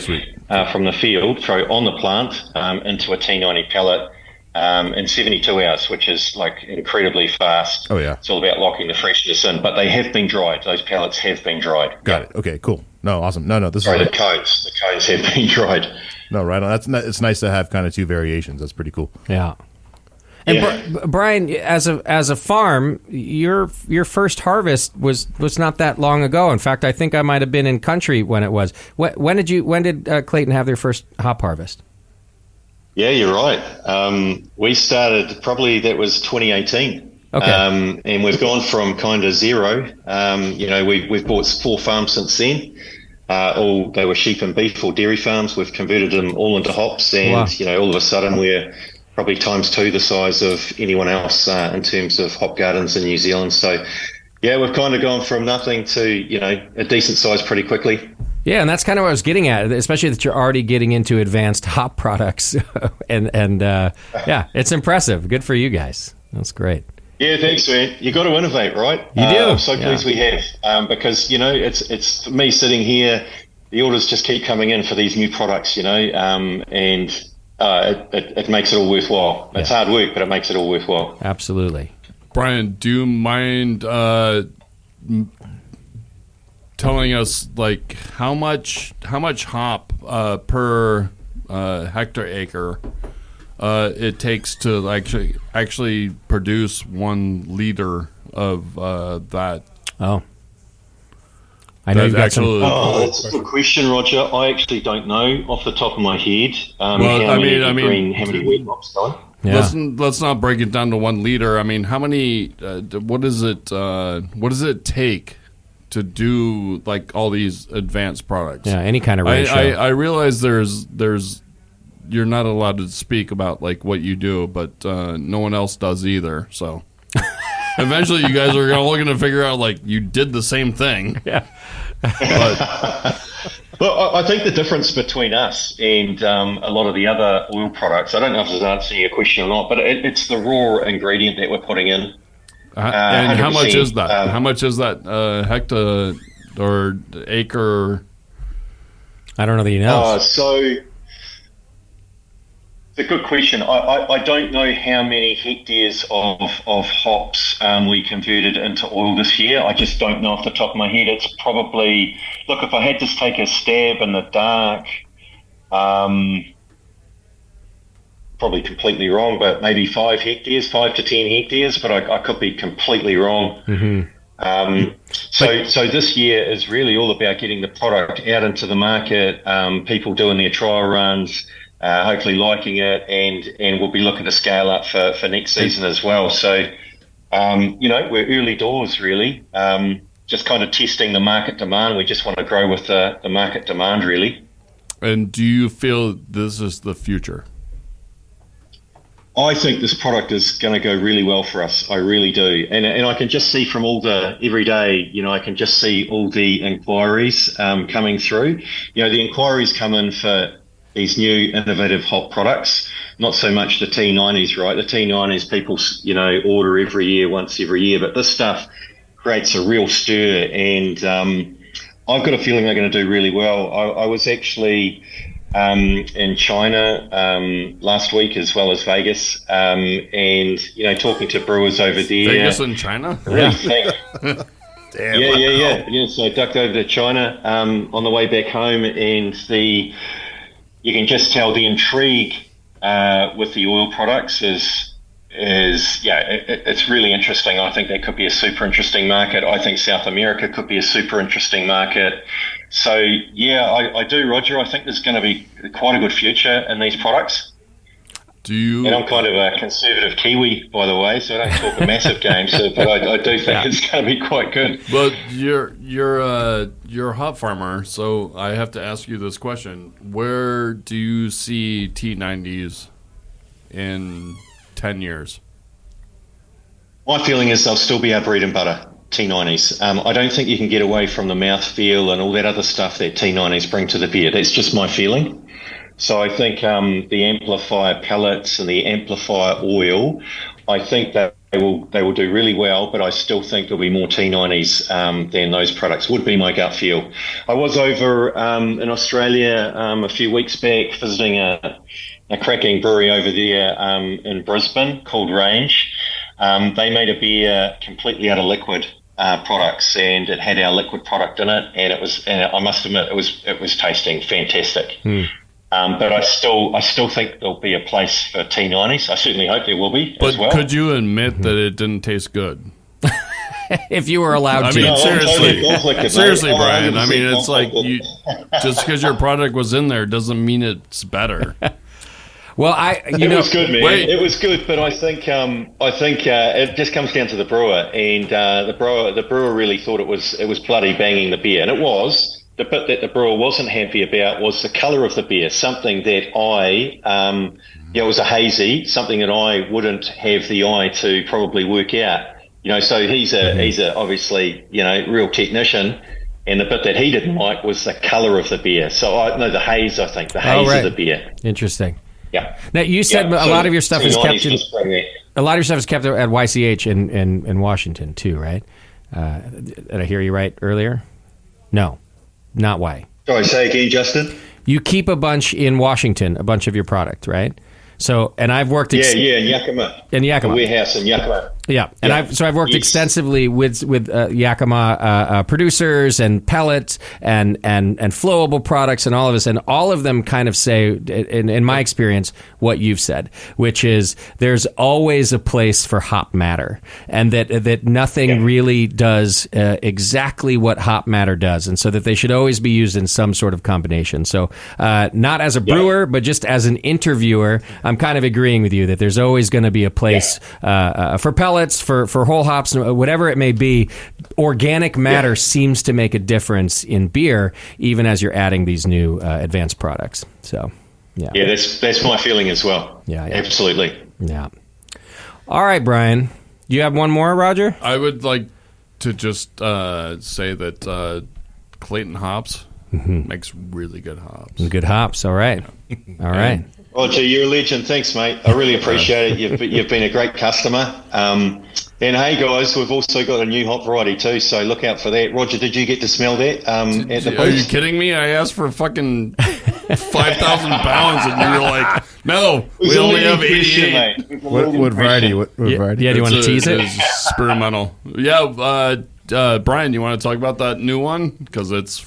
from the field, on the plant, into a T90 pellet in 72 hours, which is like incredibly fast. Oh, yeah. It's all about locking the freshness in, but they have been dried. Those pellets have been dried. Got it. Okay, cool. No, awesome. No, this Sorry, is the cones have been dried. No, right on. It's nice to have kind of two variations. That's pretty cool. Yeah. And Brian, as a farm, your first harvest was not that long ago. In fact, I think I might have been in country when it was. When did Clayton have their first hop harvest? Yeah, you're right. We started probably that was 2018. Okay. And we've gone from kind of zero. We've bought 4 farms since then. All they were sheep and beef or dairy farms. We've converted them all into hops, and Wow. all of a sudden we're probably times 2 the size of anyone else in terms of hop gardens in New Zealand. So, yeah, we've kind of gone from nothing to, a decent size pretty quickly. Yeah, and that's kind of what I was getting at, especially that you're already getting into advanced hop products. and it's impressive. Good for you guys. That's great. Yeah, thanks, man. You got to innovate, right? You do. I'm so pleased we have, because it's me sitting here. The orders just keep coming in for these new products, and it makes it all worthwhile. It's hard work, but it makes it all worthwhile. Absolutely. Brian, do you mind telling us like how much hop per hectare acre it takes to actually produce 1 liter of that? Oh, I know you've got some. That's a good question, Roger. I actually don't know off the top of my head. How many wheat hops going? Yeah. Let's not break it down to 1 liter. I mean, how many? What does it take to do like all these advanced products? Yeah, any kind of ratio. I realize there's you're not allowed to speak about like what you do, but no one else does either. So eventually, you guys are looking to figure out like you did the same thing. Yeah. Well, I think the difference between us and a lot of the other oil products, I don't know if this is answering your question or not, but it's the raw ingredient that we're putting in. And how much 100%, is that? How much is that hectare or acre? I don't know that you know. So it's a good question. I don't know how many hectares of hops we converted into oil this year. I just don't know off the top of my head. It's probably, look, if I had to take a stab in the dark, probably completely wrong, but maybe 5 to 10 hectares, but I could be completely wrong. Mm-hmm. So this year is really all about getting the product out into the market, people doing their trial runs, hopefully liking it, and we'll be looking to scale up for next season as well. So, we're early doors really, just kind of testing the market demand. We just want to grow with the market demand really. And do you feel this is the future? I think this product is going to go really well for us. I really do. And I can just see from every day, I can just see all the inquiries coming through. The inquiries come in for these new innovative hop products, not so much the T90s, right? The T90s people, order once every year, but this stuff creates a real stir, and I've got a feeling they're going to do really well. I was actually in China last week as well as Vegas, and talking to brewers over there. Vegas and China? Really think. Damn. Yeah. So I ducked over to China on the way back home, and you can just tell the intrigue with the oil products it's really interesting. I think that could be a super interesting market. I think South America could be a super interesting market. So, I do, Roger. I think there's going to be quite a good future in these products. Do you? And I'm kind of a conservative Kiwi, by the way, so I don't talk a massive game. So, but I do think it's going to be quite good. But you're a hop farmer, so I have to ask you this question: where do you see T90s in 10 years? My feeling is they'll still be our bread and butter, T90s. I don't think you can get away from the mouthfeel and all that other stuff that T90s bring to the beer. That's just my feeling. So I think the amplifier pellets and the amplifier oil, I think that they will do really well, but I still think there'll be more T90s than those products, would be my gut feel. I was over in Australia a few weeks back visiting a cracking brewery over there in Brisbane called Range. They made a beer completely out of liquid products, and it had our liquid product in it, and I must admit it was tasting fantastic. But I still think there'll be a place for T90s. I certainly hope there will be as well. But could you admit that it didn't taste good? If you were allowed to. I mean, No, seriously. I'm totally Seriously, mate. Brian. I mean, 100% it's like just because your product was in there doesn't mean it's better. Well, It was good, man. Wait. It was good, but I think it just comes down to the brewer, and the brewer really thought it was bloody banging the beer, and it was. The bit that the brewer wasn't happy about was the colour of the beer, something that it was a hazy, something that I wouldn't have the eye to probably work out. So he's a obviously, real technician, and the bit that he didn't like was the colour of the beer. So the haze, I think, the haze of the beer. Interesting. Yeah. Now you said a lot of your stuff is kept at YCH in Washington too, right? Did I hear you right earlier? No, not why. Sorry, say again, Justin. You keep a bunch in Washington, a bunch of your product, right? So, and I've worked... in Yakima. In Yakima. The warehouse in Yakima. Yeah, and I've worked extensively with Yakima producers and pellets and flowable products and all of this, and all of them kind of say, in my experience, what you've said, which is there's always a place for hop matter, and that nothing really does exactly what hop matter does, and so that they should always be used in some sort of combination. So, not as a brewer, but just as an interviewer, I'm kind of agreeing with you that there's always going to be a place for pellets, for whole hops, whatever it may be. Organic matter seems to make a difference in beer, even as you're adding these new advanced products. So, yeah, that's my feeling as well. Yeah, absolutely. Yeah. All right, Brian, you have one more, Roger? I would like to just say that Clayton Hops makes really good hops. Good hops. All right. All right. Roger, you're a legend. Thanks, mate. I really appreciate it. You've been a great customer. And hey, guys, we've also got a new hop variety too, so look out for that. Roger, did you get to smell that at the booth? Are you kidding me? I asked for fucking 5,000 pounds, and you're like, no, we only have 88. What variety? What variety? Yeah, do you want to tease it? It's experimental. Yeah, Brian, you want to talk about that new one? Because it's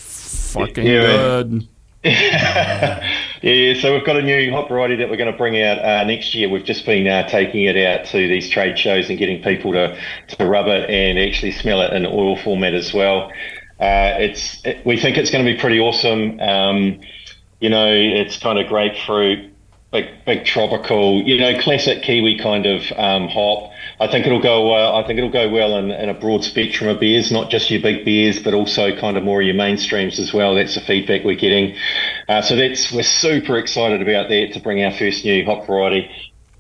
fucking good. So we've got a new hop variety that we're going to bring out next year. We've just been taking it out to these trade shows and getting people to rub it and actually smell it in oil format as well. We think it's going to be pretty awesome. It's kind of grapefruit, big tropical, classic Kiwi kind of hop. I think it'll go well in a broad spectrum of beers, not just your big beers, but also kind of more of your mainstreams as well. That's the feedback we're getting. So we're super excited about that, to bring our first new hop variety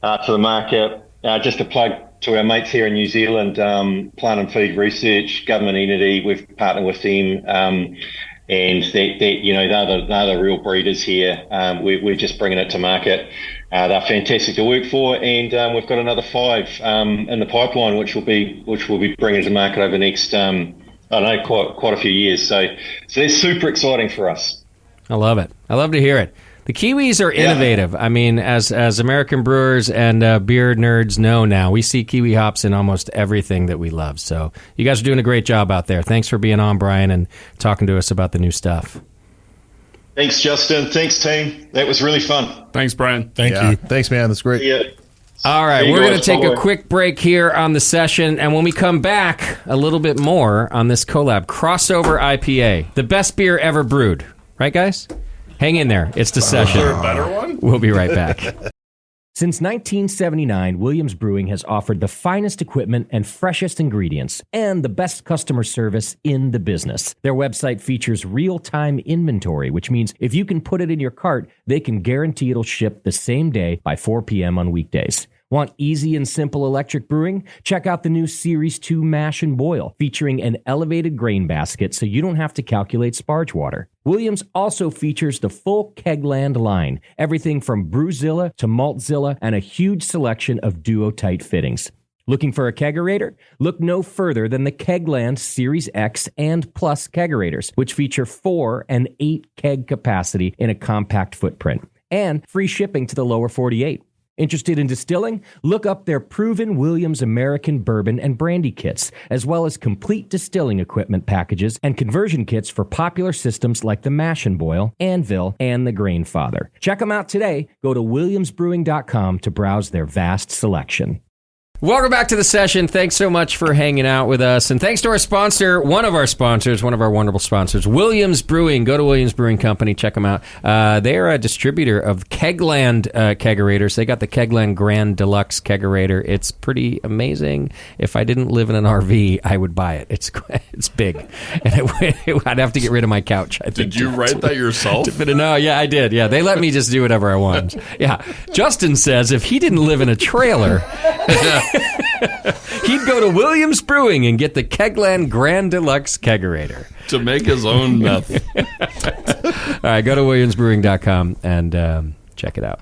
to the market. Just a plug to our mates here in New Zealand, Plant and Feed Research, government entity. We've partnered with them. And they're the real breeders here. We're just bringing it to market. They're fantastic to work for, and we've got another 5 in the pipeline, which we'll be bringing to market over the next quite a few years. So that's super exciting for us. I love it. I love to hear it. The Kiwis are innovative. I mean, as American brewers and beer nerds know now, we see Kiwi hops in almost everything that we love. So you guys are doing a great job out there. Thanks for being on, Brian, and talking to us about the new stuff. Thanks, Justin. Thanks, team. That was really fun. Thanks, Brian. Thank you. Thanks, man. That's great. Yeah. All right, we're going to take a quick break here on the session, and when we come back, a little bit more on this Collab Crossover IPA, the best beer ever brewed. Right, guys? Hang in there. It's the session. Is there a better one? We'll be right back. Since 1979, Williams Brewing has offered the finest equipment and freshest ingredients and the best customer service in the business. Their website features real-time inventory, which means if you can put it in your cart, they can guarantee it'll ship the same day by 4 p.m. on weekdays. Want easy and simple electric brewing? Check out the new Series 2 Mash and Boil, featuring an elevated grain basket so you don't have to calculate sparge water. Williams also features the full Kegland line, everything from Brewzilla to Maltzilla, and a huge selection of duo-tight fittings. Looking for a kegerator? Look no further than the Kegland Series X and Plus kegerators, which feature 4 and 8 keg capacity in a compact footprint, and free shipping to the lower 48. Interested in distilling? Look up their proven Williams American bourbon and brandy kits, as well as complete distilling equipment packages and conversion kits for popular systems like the Mash and Boil, Anvil, and the Grainfather. Check them out today. Go to williamsbrewing.com to browse their vast selection. Welcome back to the session. Thanks so much for hanging out with us. And thanks to our sponsor, one of our wonderful sponsors, Williams Brewing. Go to Williams Brewing Company. Check them out. They are a distributor of Kegland kegerators. They got the Kegland Grand Deluxe kegerator. It's pretty amazing. If I didn't live in an RV, I would buy it. It's big. And I'd have to get rid of my couch, I think. Did you write that yourself? No, yeah, I did. Yeah, they let me just do whatever I want. Yeah. Justin says if he didn't live in a trailer... he'd go to Williams Brewing and get the Kegland Grand Deluxe kegerator. To make his own meth. All right, go to williamsbrewing.com and check it out.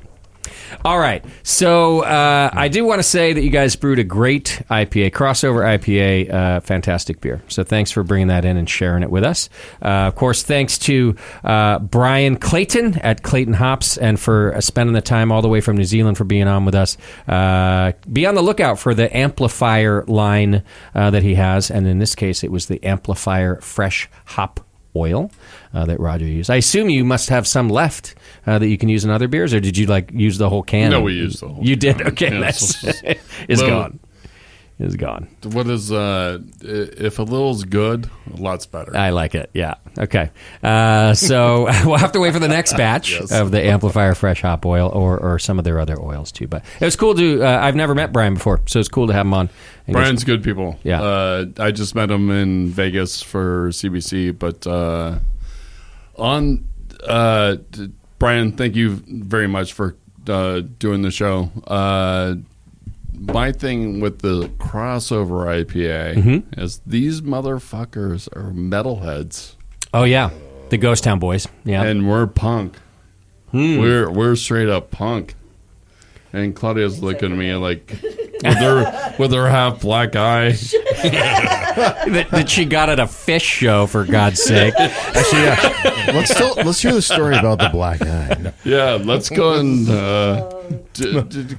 All right, so I do want to say that you guys brewed a great IPA, crossover IPA, fantastic beer. So thanks for bringing that in and sharing it with us. Of course, thanks to Brian Clayton at Clayton Hops and for spending the time all the way from New Zealand for being on with us. Be on the lookout for the Amplifier line that he has, and in this case, it was the Amplifier Fresh Hop Oil that Roger used. I assume you must have some left that you can use in other beers, or did you use the whole can? No, we used the whole You can. did? Okay, Yeah, nice. It's gone. It's gone. What is, if a little's good, a lot's better. I like it, yeah. Okay. So we'll have to wait for the next batch of the Amplifier Fresh Hop Oil or some of their other oils, too. But it was cool to, I've never met Brian before, so it's cool to have him on. Brian's good people. Yeah. I just met him in Vegas for CBC, but Brian, thank you very much for doing the show. My thing with the crossover IPA is these motherfuckers are metalheads. Oh, yeah. The Ghost Town Boys. Yeah. And we're punk. We're straight up punk. And Claudia's looking at me like with her half black eye. that she got at a fish show, for God's sake. Actually, yeah. Let's hear the story about the black eye. Yeah, let's go and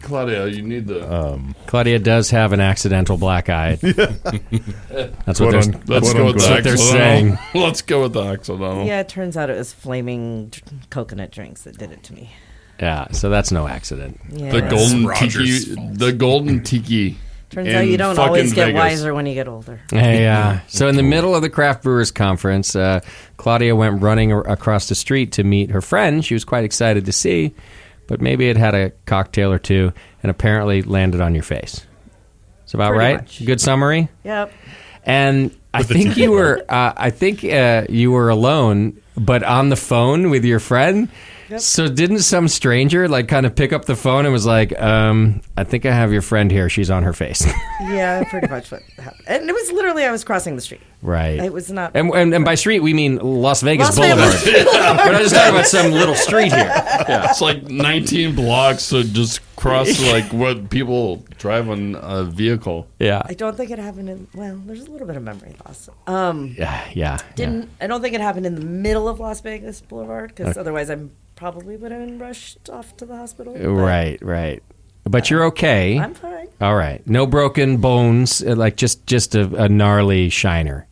Claudia, you need the. Claudia does have an accidental black eye. That's what they're saying. Let's go with the accidental. Yeah, it turns out it was flaming coconut drinks that did it to me. Yeah, so that's no accident. Yeah. The golden tiki. Turns out you don't always get wiser when you get older. Hey, so in the middle of the Craft Brewers Conference, Claudia went running across the street to meet her friend she was quite excited to see, but maybe it had a cocktail or two and apparently landed on your face. It's about Pretty right? much. Good summary? Yep. And I think you were alone, but on the phone with your friend. Yep. So didn't some stranger kind of pick up the phone and was like, I think I have your friend here. She's on her face. Yeah, pretty much what happened. And it was literally I was crossing the street. Right. It was not. And by street, we mean Las Vegas Las Boulevard. Vegas We're not just talking about some little street here. Yeah, it's like 19 blocks to just cross what people drive on a vehicle. Yeah. I don't think it happened in. Well, there's a little bit of memory loss. Yeah. I don't think it happened in the middle of Las Vegas Boulevard because otherwise I probably would have been rushed off to the hospital. Right. But you're okay. I'm fine. All right. No broken bones, just a gnarly shiner.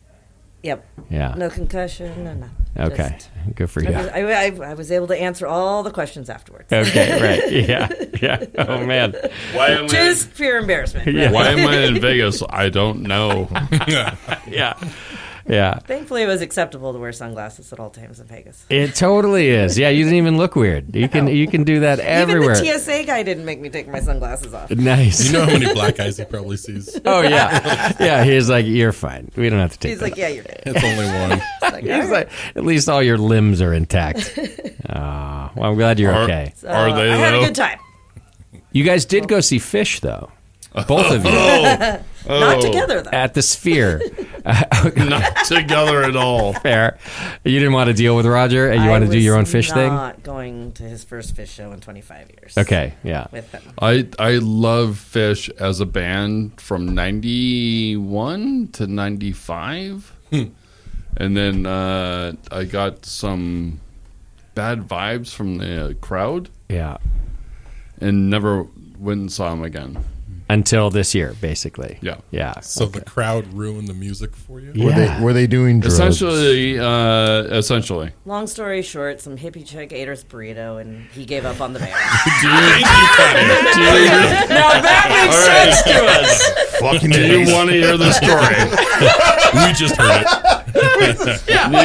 Yep. Yeah. No concussion. No nothing. Okay. Good for you. I was able to answer all the questions afterwards. Okay, right. Yeah. Oh, man. Just pure embarrassment. Yeah. Why am I in Vegas? I don't know. Yeah. Yeah. Thankfully, it was acceptable to wear sunglasses at all times in Vegas. It totally is. Yeah, you didn't even look weird. You can do that everywhere. Even the TSA guy didn't make me take my sunglasses off. Nice. You know how many black eyes he probably sees? Oh yeah, yeah. He's like, you're fine. We don't have to take. He's that. like, yeah, you're dead. It's only one. He's like, at least all your limbs are intact. Well, I'm glad you're okay. So, Are they, I had a though? good time. You guys did go see Fish, though. Both of you. Not together, though. At the Sphere. Not together at all. Fair. You didn't want to deal with Roger, and you want to do your own Fish thing? Not going to his first Fish show in 25 years. Okay, yeah. With him. I love Fish as a band from 91 to 95. And then I got some bad vibes from the crowd Yeah. and never went and saw them again. Until this year, basically. Yeah. Yeah. So the crowd ruined the music for you? Yeah. Were they doing drugs? Essentially. Long story short, some hippie chick ate her burrito, and he gave up on the band. Now that makes sense to us. Fucking Do you want to hear the story? We just heard it.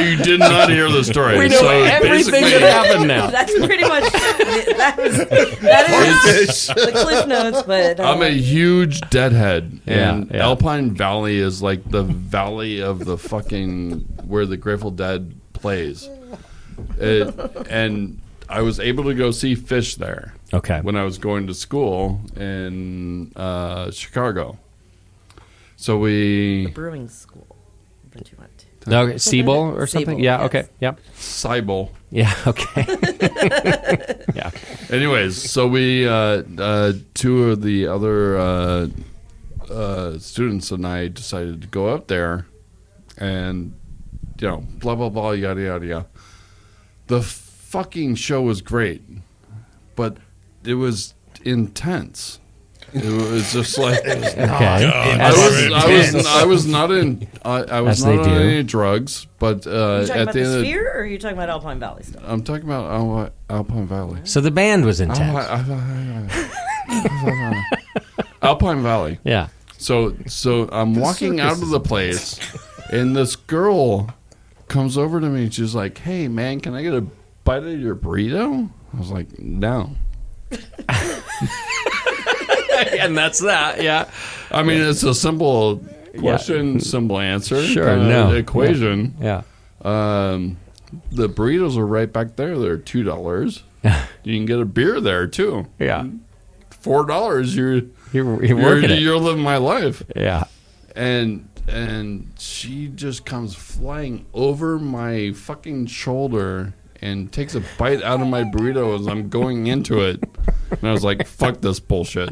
You did not hear the story. We know So everything basically- that happened now. That's pretty much that is the cliff notes. But I'm a huge Deadhead, and Yeah. Alpine Valley is like the valley of the fucking where the Grateful Dead plays. And I was able to go see Fish there Okay. when I was going to school in Chicago. So we brewing school that you went to. Okay, Siebel or something? Siebel, Yeah, yes. okay. Yep. Cybele. Yeah, okay. Yeah. Anyways, so we two of the other students and I decided to go up there, and blah blah blah, yada yada yada. The fucking show was great, but it was intense. It was just like Okay. I was not in I was As they not on do. any drugs, but Are you talking at about the end the of Sphere, or are you talking about Alpine Valley stuff? I'm talking about Alpine Valley. So the band was intense. Alpine Valley. Yeah. So I'm walking out of the place, and this girl comes over to me, and she's like, "Hey, man, can I get a bite of your burrito?" I was like, "No." And that's that, yeah. I mean, it's a simple question, simple answer, Sure, kinda no. equation. Yeah. The burritos are right back there. They're $2. You can get a beer there too. Yeah. $4. You're working it. You're living my life. Yeah. And she just comes flying over my fucking shoulder and takes a bite out of my burrito as I'm going into it. And I was like, fuck this bullshit.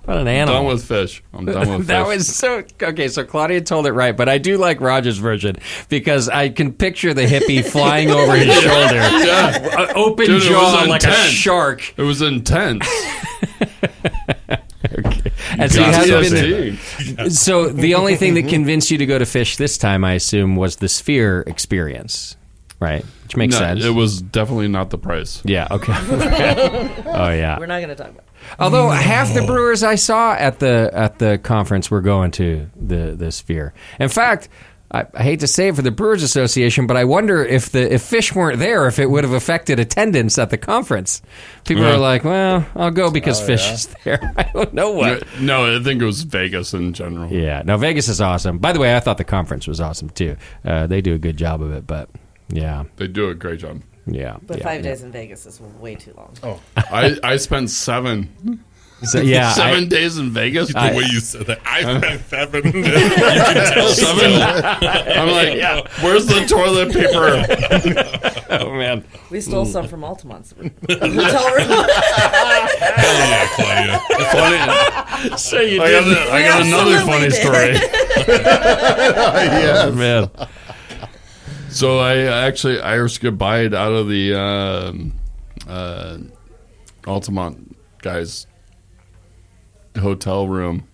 What an I'm animal. done with Fish. I'm done with That Fish. was so okay. So Claudia told it right, but I do like Roger's version because I can picture the hippie flying over his shoulder, open Dude, it jaw was like a intense. shark. It was intense. Okay. And so you haven't been. PTSD. So the only thing that convinced you to go to Fish this time, I assume, was the Sphere experience, right? Which makes No, sense. it was definitely not the price. Yeah. Okay. Oh yeah. We're not going to talk about it. Although half the brewers I saw at the conference were going to the Sphere. In fact, I hate to say it for the Brewers Association, but I wonder if Fish weren't there, if it would have affected attendance at the conference. People are like, "Well, I'll go because Fish is there." I don't know what. No, I think it was Vegas in general. Yeah, no, Vegas is awesome. By the way, I thought the conference was awesome too. They do a good job of it, but yeah, They do a great job. yeah. But yeah, 5 yeah. days in Vegas is way too long. Oh, I spent 7 So, yeah, 7 days in Vegas. The way you said that, I spent 7. You can tell 7. I'm like, where's the toilet paper? oh man. We stole some from Altamont's hotel room. yeah, Claudia. Funny. So you I got another funny absolutely story. oh, man. So I actually Irish goodbye out of the Altamont guys' hotel room,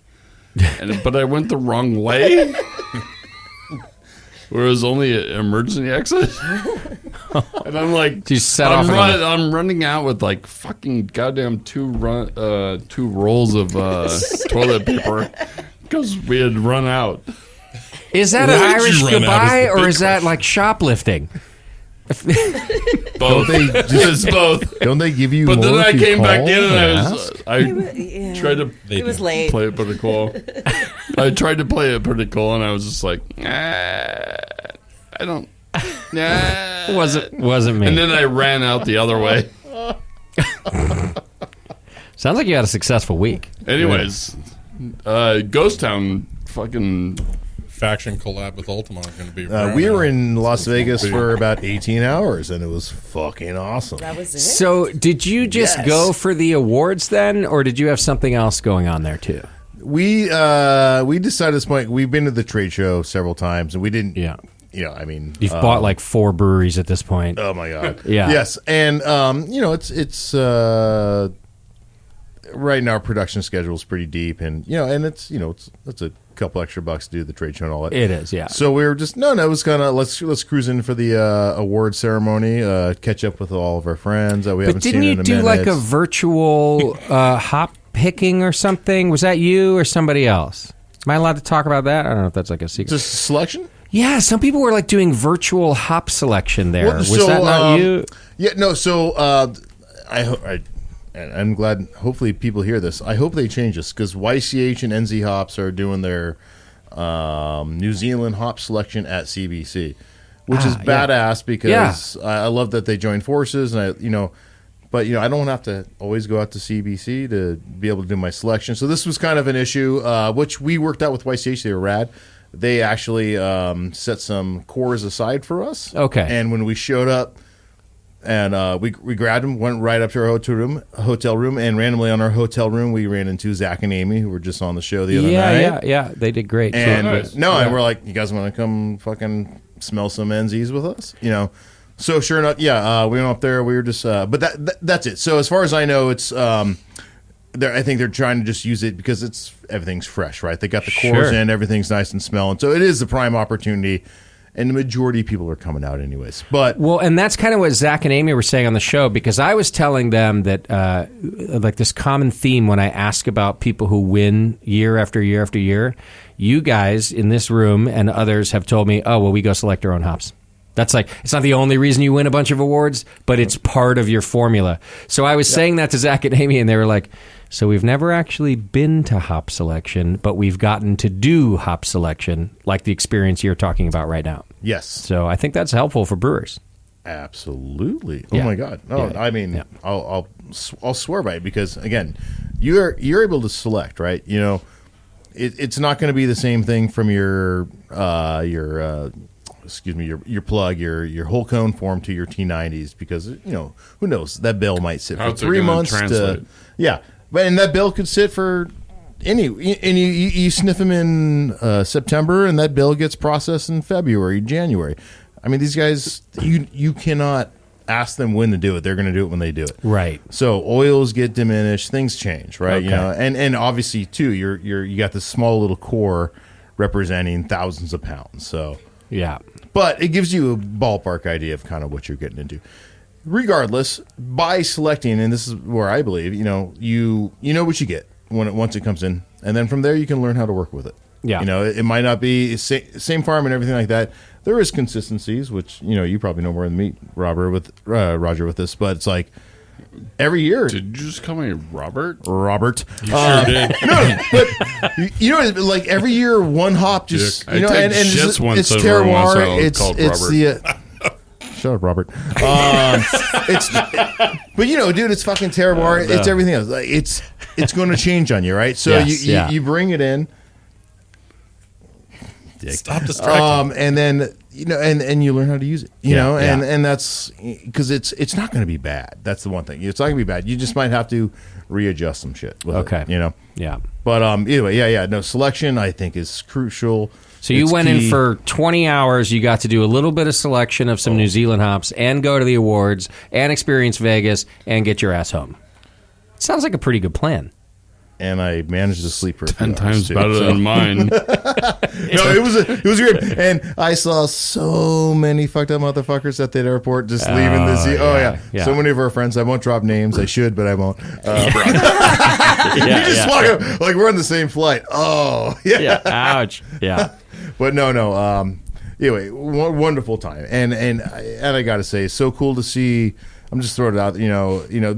but I went the wrong way. Where it was only an emergency exit, and I'm like, You set off. I'm running out with like fucking goddamn 2 rolls of toilet paper because we had run out. Is that Why an did you Irish run out is goodbye, the or big is that like shoplifting? Both. It's both. Don't they give you? But more then if I you came back call in and and I ask? tried to It was late. play it pretty cool. I tried to play it pretty cool, and I was just like, I don't. Nah. Wasn't me. And then I ran out the other way. Sounds like you had a successful week. Anyways, Ghost Town fucking. Faction collab with Ultima are going to be. We were in Las Vegas for about 18 hours, and it was fucking awesome. That was it. So, did you just Yes. go for the awards then, or did you have something else going on there too? We decided at this point, we've been to the trade show several times, and we didn't. Yeah. You know, I mean, You've bought like 4 breweries at this point. oh my god. Yeah. Yes, and you know, it's right now our production schedule is pretty deep, and you know, and it's it's a couple extra bucks to do the trade show and all that. It is, yeah. So we were just it was kind of let's cruise in for the award ceremony, catch up with all of our friends that we haven't But seen didn't you in a do minute. like a virtual hop picking or something? Was that you or somebody else? Am I allowed to talk about that? I don't know if that's like a secret. just selection? Yeah, some people were like doing virtual hop selection there. Well, Was so, that not you? Yeah, no. So I'm glad. Hopefully, people hear this. I hope they change this because YCH and NZ Hops are doing their New Zealand hop selection at CBC, which is badass because I love that they joined forces, and but I don't have to always go out to CBC to be able to do my selection. So this was kind of an issue, which we worked out with YCH. They were rad. They actually set some cores aside for us. Okay. And when we showed up, and we grabbed them, went right up to our hotel room, and randomly on our hotel room, we ran into Zach and Amy, who were just on the show the other night. Yeah. They did great. And Nice. and we're like, you guys want to come fucking smell some NZs with us? So sure enough, we went up there. We were just, but that's it. So as far as I know, it's. I think they're trying to just use it because everything's fresh, right? They got the cores Sure. in, everything's nice and smelling. So it is the prime opportunity, and the majority of people are coming out anyways. But Well, and that's kind of what Zach and Amy were saying on the show, because I was telling them that like this common theme when I ask about people who win year after year after year, you guys in this room and others have told me, oh, well, we go select our own hops. That's like, it's not the only reason you win a bunch of awards, but it's part of your formula. So I was saying that to Zach and Amy, and they were like, so we've never actually been to hop selection, but we've gotten to do hop selection, like the experience you're talking about right now. yes, So I think that's helpful for brewers. absolutely. Yeah. Oh my god! No, Yeah. I mean, Yeah. I'll swear by it because again, you're able to select, right? It's not going to be the same thing from your plug, your whole cone form to your T90s because who knows, that bill might sit for How's it 3 gonna months. translate? And that bill could sit for and you sniff them in September, and that bill gets processed in February, January. I mean, these guys, you cannot ask them when to do it. They're going to do it when they do it. Right. So oils get diminished, things change, right? Okay. And obviously too, you got this small little core representing thousands of pounds. So Yeah. but it gives you a ballpark idea of kind of what you're getting into. Regardless, by selecting, and this is where I believe, you know what you get once it comes in, and then from there you can learn how to work with it. Yeah. It might not be same farm and everything like that. There is consistencies, which you probably know more than me, Roger, with this, but it's like every year. Did you just call me Robert? Robert. You sure did. No, but like every year, one hop just I take and shits once it's every once in a terroir. while It's called the. Shut up, Robert. But dude, it's fucking terroir. It's everything else. Like, it's going to change on you, right? So Yes, you bring it in. Stop distracting. And then and you learn how to use it. And that's because it's not going to be bad. That's the one thing. It's not going to be bad. You just might have to readjust some shit. With Okay. it, Yeah. But either way, no, selection I think is crucial. So you It's went in key. for 20 hours. You got to do a little bit of selection of some New Zealand hops and go to the awards and experience Vegas and get your ass home. Sounds like a pretty good plan. and I managed to sleep for 10 times better than mine. No, it was weird, and I saw so many fucked up motherfuckers at that airport just leaving the sea. Oh yeah, so many of our friends. I won't drop names. I should, but I won't. You just walk up like we're on the same flight. Oh yeah. Ouch. Yeah. But no. Anyway, wonderful time, and I got to say, so cool to see. I'm just throwing it out.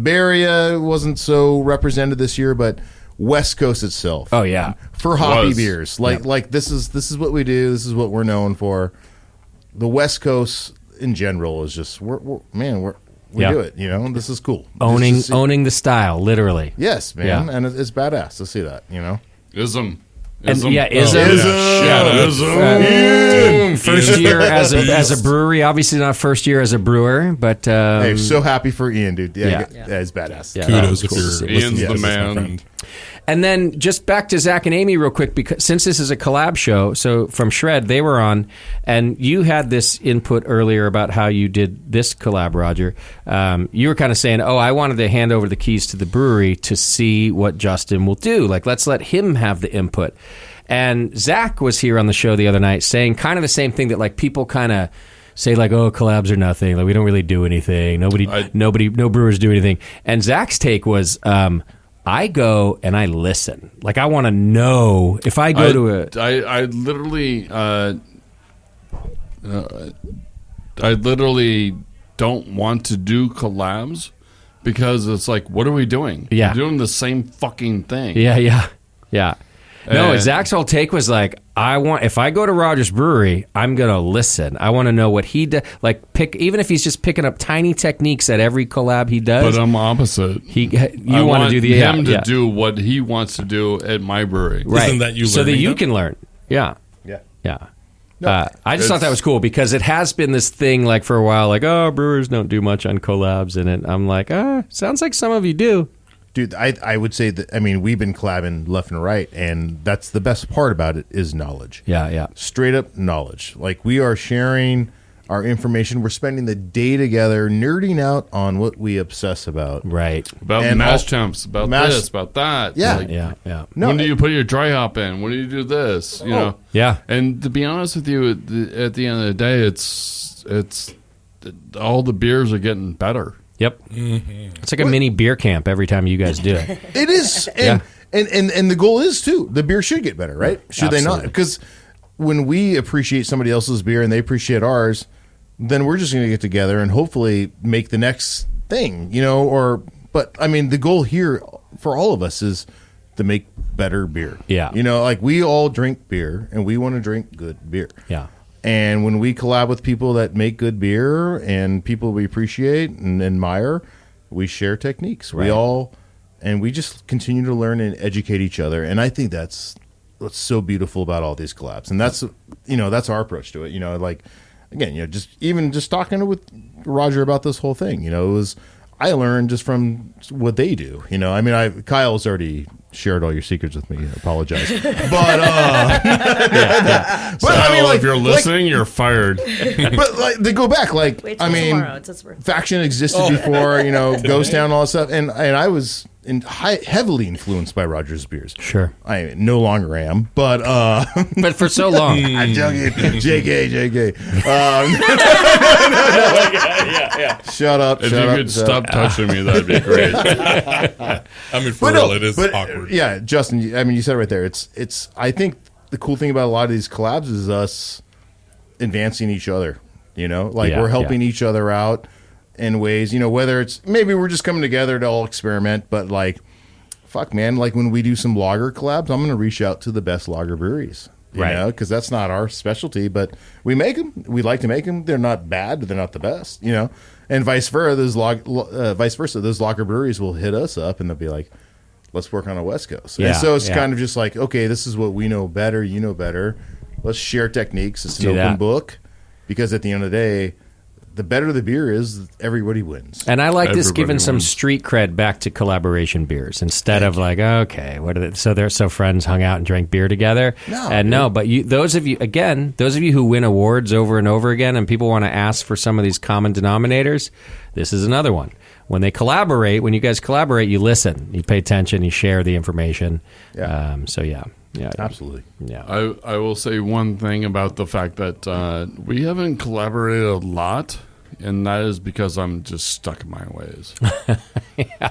Bay Area wasn't so represented this year, but West Coast itself. Oh yeah, for hoppy beers, like this is what we do. This is what we're known for. The West Coast in general is just we do it. This is cool. Owning the style, literally. Yes, man, and it's badass to see that. Ism. Ism. First year as a brewery, obviously not first year as a brewer, but hey, so happy for Ian, dude. Yeah, it's badass. Yeah, kudos cool if you're Ian's listening the to this, my man. friend. And then just back to Zach and Amy real quick, because since this is a collab show, so from Shred, they were on, and you had this input earlier about how you did this collab, Roger. You were kind of saying, I wanted to hand over the keys to the brewery to see what Justin will do. Like, let's let him have the input. And Zach was here on the show the other night saying kind of the same thing, that like people kind of say like, collabs are nothing. Like, we don't really do anything. No brewers do anything. And Zach's take was, I go and I listen. Like, I want to know if I go to a. I literally don't want to do collabs because it's like, what are we doing? Yeah. We're doing the same fucking thing. Yeah. No, Zach's whole take was like, if I go to Roger's Brewery, I'm gonna listen. I want to know what he does. Like, even if he's just picking up tiny techniques at every collab he does. But I'm opposite. You want to do him to do what he wants to do at my brewery. Right. Isn't that you so that learning you them? can learn? Yeah. No, I just thought that was cool because it has been this thing like for a while, like, brewers don't do much on collabs, and I'm like, sounds like some of you do. Dude, I would say that, we've been collabing left and right, and that's the best part about it is knowledge. Yeah. Straight up knowledge. Like, we are sharing our information. We're spending the day together, nerding out on what we obsess about. Right. About mash temps, about this, about that. Yeah. Like, Yeah. No, when do you put your dry hop in? When do you do this? You know? Yeah. And to be honest with you, at the end of the day, it's all the beers are getting better. Yep. Mm-hmm. It's like a mini beer camp every time you guys do it. It is. And the goal is, too, the beer should get better, right? Should they not? Because when we appreciate somebody else's beer and they appreciate ours, then we're just going to get together and hopefully make the next thing, but the goal here for all of us is to make better beer. Yeah. Like, we all drink beer and we want to drink good beer. Yeah. And when we collab with people that make good beer and people we appreciate and admire, we share techniques. Right. We just continue to learn and educate each other. And I think that's what's so beautiful about all these collabs. And that's our approach to it. Like, again, just talking with Roger about this whole thing, it was, I learned just from what they do. Kyle's already shared all your secrets with me. I apologize. But if you're listening, you're fired. But like, they go back, like, Wait till tomorrow. It's his birthday. Faction existed before, Ghost Town, all that stuff, and I was heavily influenced by Roger's beers. Sure. I no longer am, but but for so long. I'm joking. JK. Yeah. Shut up. If you could stop touching me, that'd be great. For real, it is awkward. Yeah, Justin, you said it right there. It's. I think the cool thing about a lot of these collabs is us advancing each other. We're helping each other out in ways. Whether it's maybe we're just coming together to all experiment, but like, fuck, man, like when we do some lager collabs, I'm going to reach out to the best lager breweries. Right. Because that's not our specialty, but we make them. We like to make them. They're not bad, but they're not the best. And vice versa. Those lager breweries will hit us up and they'll be like, let's work on a West Coast. And so it's kind of just like, okay, this is what we know better. You know better. Let's share techniques. It's an open book, because at the end of the day, the better the beer is, everybody wins. And I like this giving some street cred back to collaboration beers instead of like, okay, what are they? So friends hung out and drank beer together. But those of you who win awards over and over again, and people want to ask for some of these common denominators, this is another one. When you guys collaborate, you listen, you pay attention, you share the information. Yeah. Yeah, absolutely. Yeah, I will say one thing about the fact that we haven't collaborated a lot and that is because I'm just stuck in my ways.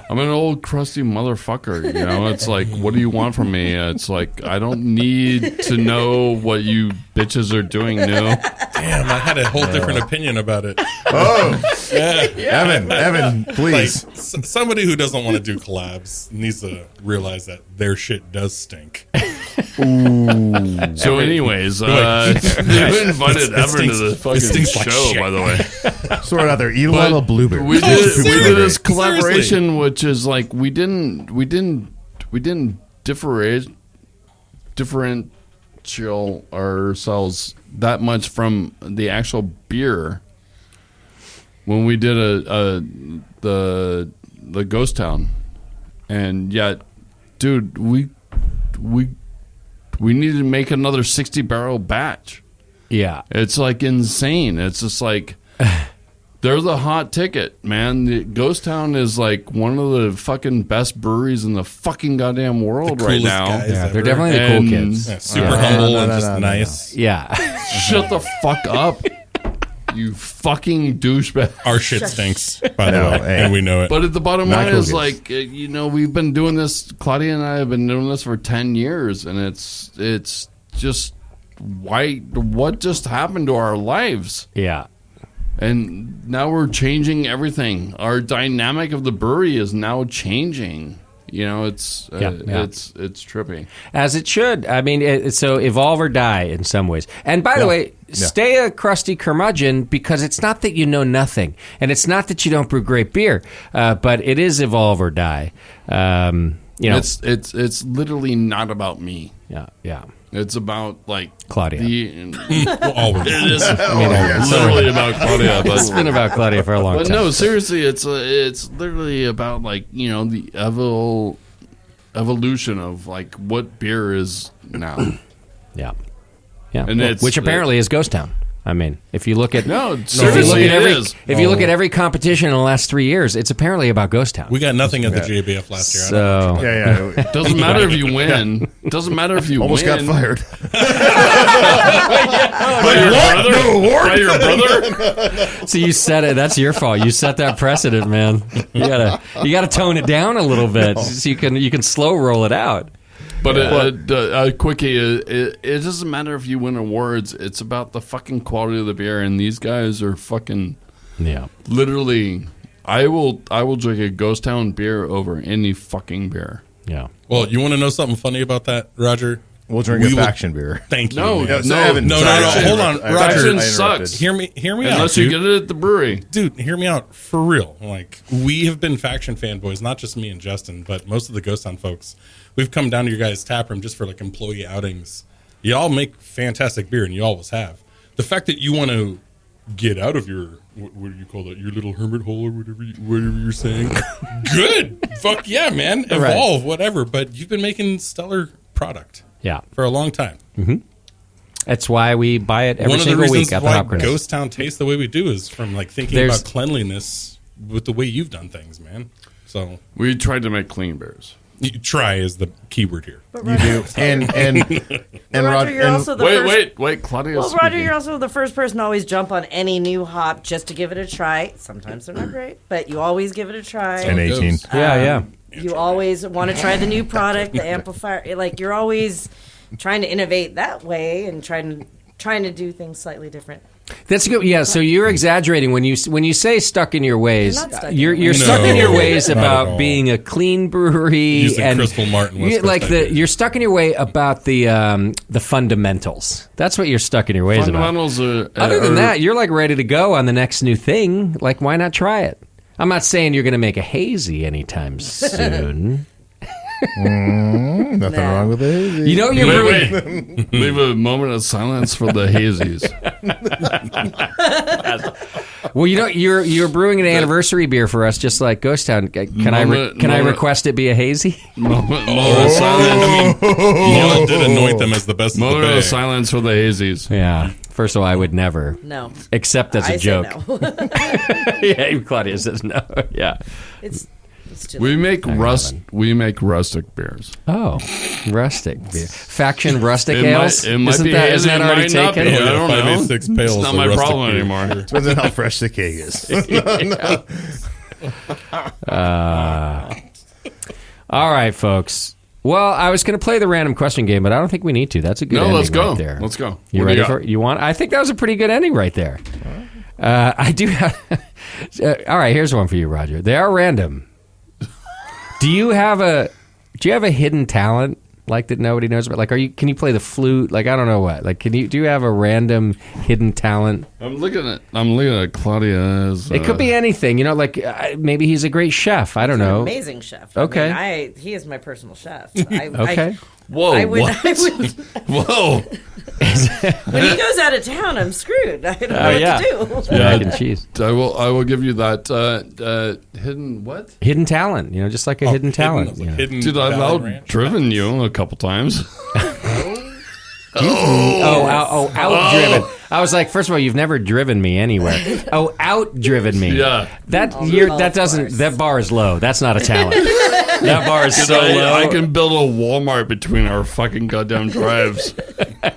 I'm an old crusty motherfucker, you know. It's like, what do you want from me? It's like, I don't need to know what you bitches are doing new. Damn, I had a whole different opinion about it. Evan, please. Like, somebody who doesn't want to do collabs needs to realize that their shit does stink. So, anyways, you invited Evan to the fucking show, by the way. Sort out there. Eat a lot of blueberries. We did this collaboration, which is like we didn't differential ourselves that much from the actual beer when we did the Ghost Town, and yet, dude, we needed to make another 60-barrel batch. Yeah. It's like insane. It's just like they're the hot ticket, man. The Ghost Town is like one of the fucking best breweries in the fucking goddamn world right now. Yeah, they're definitely the cool kids. Yeah, super humble and just nice. Yeah. Shut the fuck up, you fucking douchebag. Our shit stinks, by the way, and we know it. But at the bottom Not line cool is kids. like, you know, we've been doing this. Claudia and I have been doing this for 10 years, and it's just what just happened to our lives? Yeah. And now we're changing everything. Our dynamic of the brewery is now changing. You know, it's trippy. As it should. I mean, so evolve or die in some ways. And by the way, stay a crusty curmudgeon, because it's not that you know nothing, and it's not that you don't brew great beer, but it is evolve or die. You know, it's literally not about me. Yeah. It's about like Claudia. Always. It is literally about Claudia. But It's been about Claudia for a long But time. no, seriously, it's literally about like, you know, the evolution of like what beer is now. Yeah. And Which apparently is Ghost Town. I mean, if you look at seriously, if you look at every competition in the last 3 years, it's apparently about Ghost Town. We got nothing at the JBF last year. So It doesn't matter if you win. Doesn't matter if you Almost win. got fired. By your brother? So you said it. That's your fault. You set that precedent, man. You gotta tone it down a little bit so you can slow roll it out. But a quickie, it doesn't matter if you win awards. It's about the fucking quality of the beer, and these guys are fucking literally. I will drink a Ghost Town beer over any fucking beer. Yeah. Well, you want to know something funny about that, Roger? We'll drink a faction beer. Thank you. No, man. Evan, No, sorry. hold on, I Roger. Faction interrupted. sucks. Hear me out, Unless you dude. get it at the brewery. Dude, hear me out for real. Like, we have been faction fanboys, not just me and Justin, but most of the Ghost Town folks. We've come down to your guys' tap room just for like employee outings. Y'all make fantastic beer, and you always have. The fact that you want to get out of your what do you call it? Your little hermit hole or whatever you're saying. Good. Fuck yeah, man. Evolve, whatever. But you've been making stellar product. Yeah. For a long time. Mm-hmm. That's why we buy it every One of the single reasons week at the why Hop Grenade. Ghost Town tastes the way we do is from like thinking about cleanliness with the way you've done things, man. So We tried to make clean beers. try is the keyword here. You do. And Roger, you're also the first. Wait, Claudia. Well, Roger, you're also the first person to always jump on any new hop just to give it a try. Sometimes they're not great, but you always give it a try. and 18. Yeah. You always want to try the new product, the amplifier. Like, you're always trying to innovate that way and trying to do things slightly different. That's good. Yeah, so you're exaggerating when you say stuck in your ways. You're not stuck in You're your stuck in your No, ways not at about all. being a clean brewery Using and Crystal Martin West Coast like IPA. you're stuck in your way about the fundamentals. That's what you're stuck in your ways about. Fundamentals are. Other than that, you're like ready to go on the next new thing. Like, why not try it? I'm not saying you're going to make a hazy anytime soon. Nothing wrong with it. You know you're brewing. wait. Leave a moment of silence for the hazies. Well, you know you're brewing an anniversary beer for us, just like Ghost Town. Can I request it be a hazy? Moment of silence. Noah did anoint them as the best of the Moment bay. of silence for the hazies. Yeah. First of all, I would never. No. Except as a I say joke. no. Yeah, Claudia says no. Yeah. It's It's too We late. make rustic beers. Oh, rustic beer. Faction rustic It ales. might isn't be, that, isn't it that already might not be. taken? I don't know. 586 pails It's not of my rustic problem beer. anymore. Depends on how fresh the cake is. All right, folks. Well, I was going to play the random question game, but I don't think we need to. That's a good ending Let's go. right there. Let's go. You What do ready you for got? you want? I think that was a pretty good ending right there. I do have. All right, here's one for you, Roger. They are random. Do you have a hidden talent like that nobody knows about? Like, can you play the flute? Like, I don't know what. Like, do you have a random hidden talent? I'm looking at Claudia's. It could be anything, like maybe he's a great chef. I don't He's an know. amazing chef. Okay. I mean, he is my personal chef. Okay. Whoa! I would, what? I would, Whoa! when he goes out of town, I'm screwed. I don't know what to do. Mac and cheese. I will give you that hidden what? Hidden talent, just like a hidden talent. Hidden Dude, I've Valley Ranch. outdriven you a couple times. Outdriven. I was like, first of all, you've never driven me anywhere. Oh, outdriven me. Yeah. That Oh, that of doesn't. course. That bar is low. That's not a talent. That bar is so Dude, low. I can build a Walmart between our fucking goddamn drives.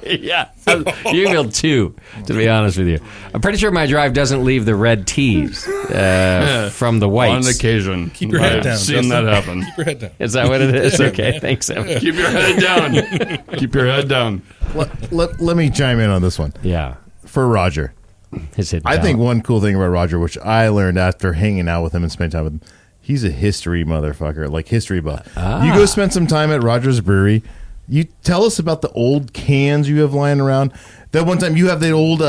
Yeah, you can build two. To be honest with you, I'm pretty sure my drive doesn't leave the red T's from the whites. On occasion. Keep your head I've down, seen Justin. that happen. Keep your head down. Is that what it is? Okay, thanks, Sam. Keep your head down. Keep your head down. Let me chime in on this one. Yeah, For Roger, his hidden I think talent. one cool thing about Roger, which I learned after hanging out with him and spending time with him, he's a history motherfucker, like history buff. You go spend some time at Roger's Brewery. You tell us about the old cans you have lying around. That one time you have the old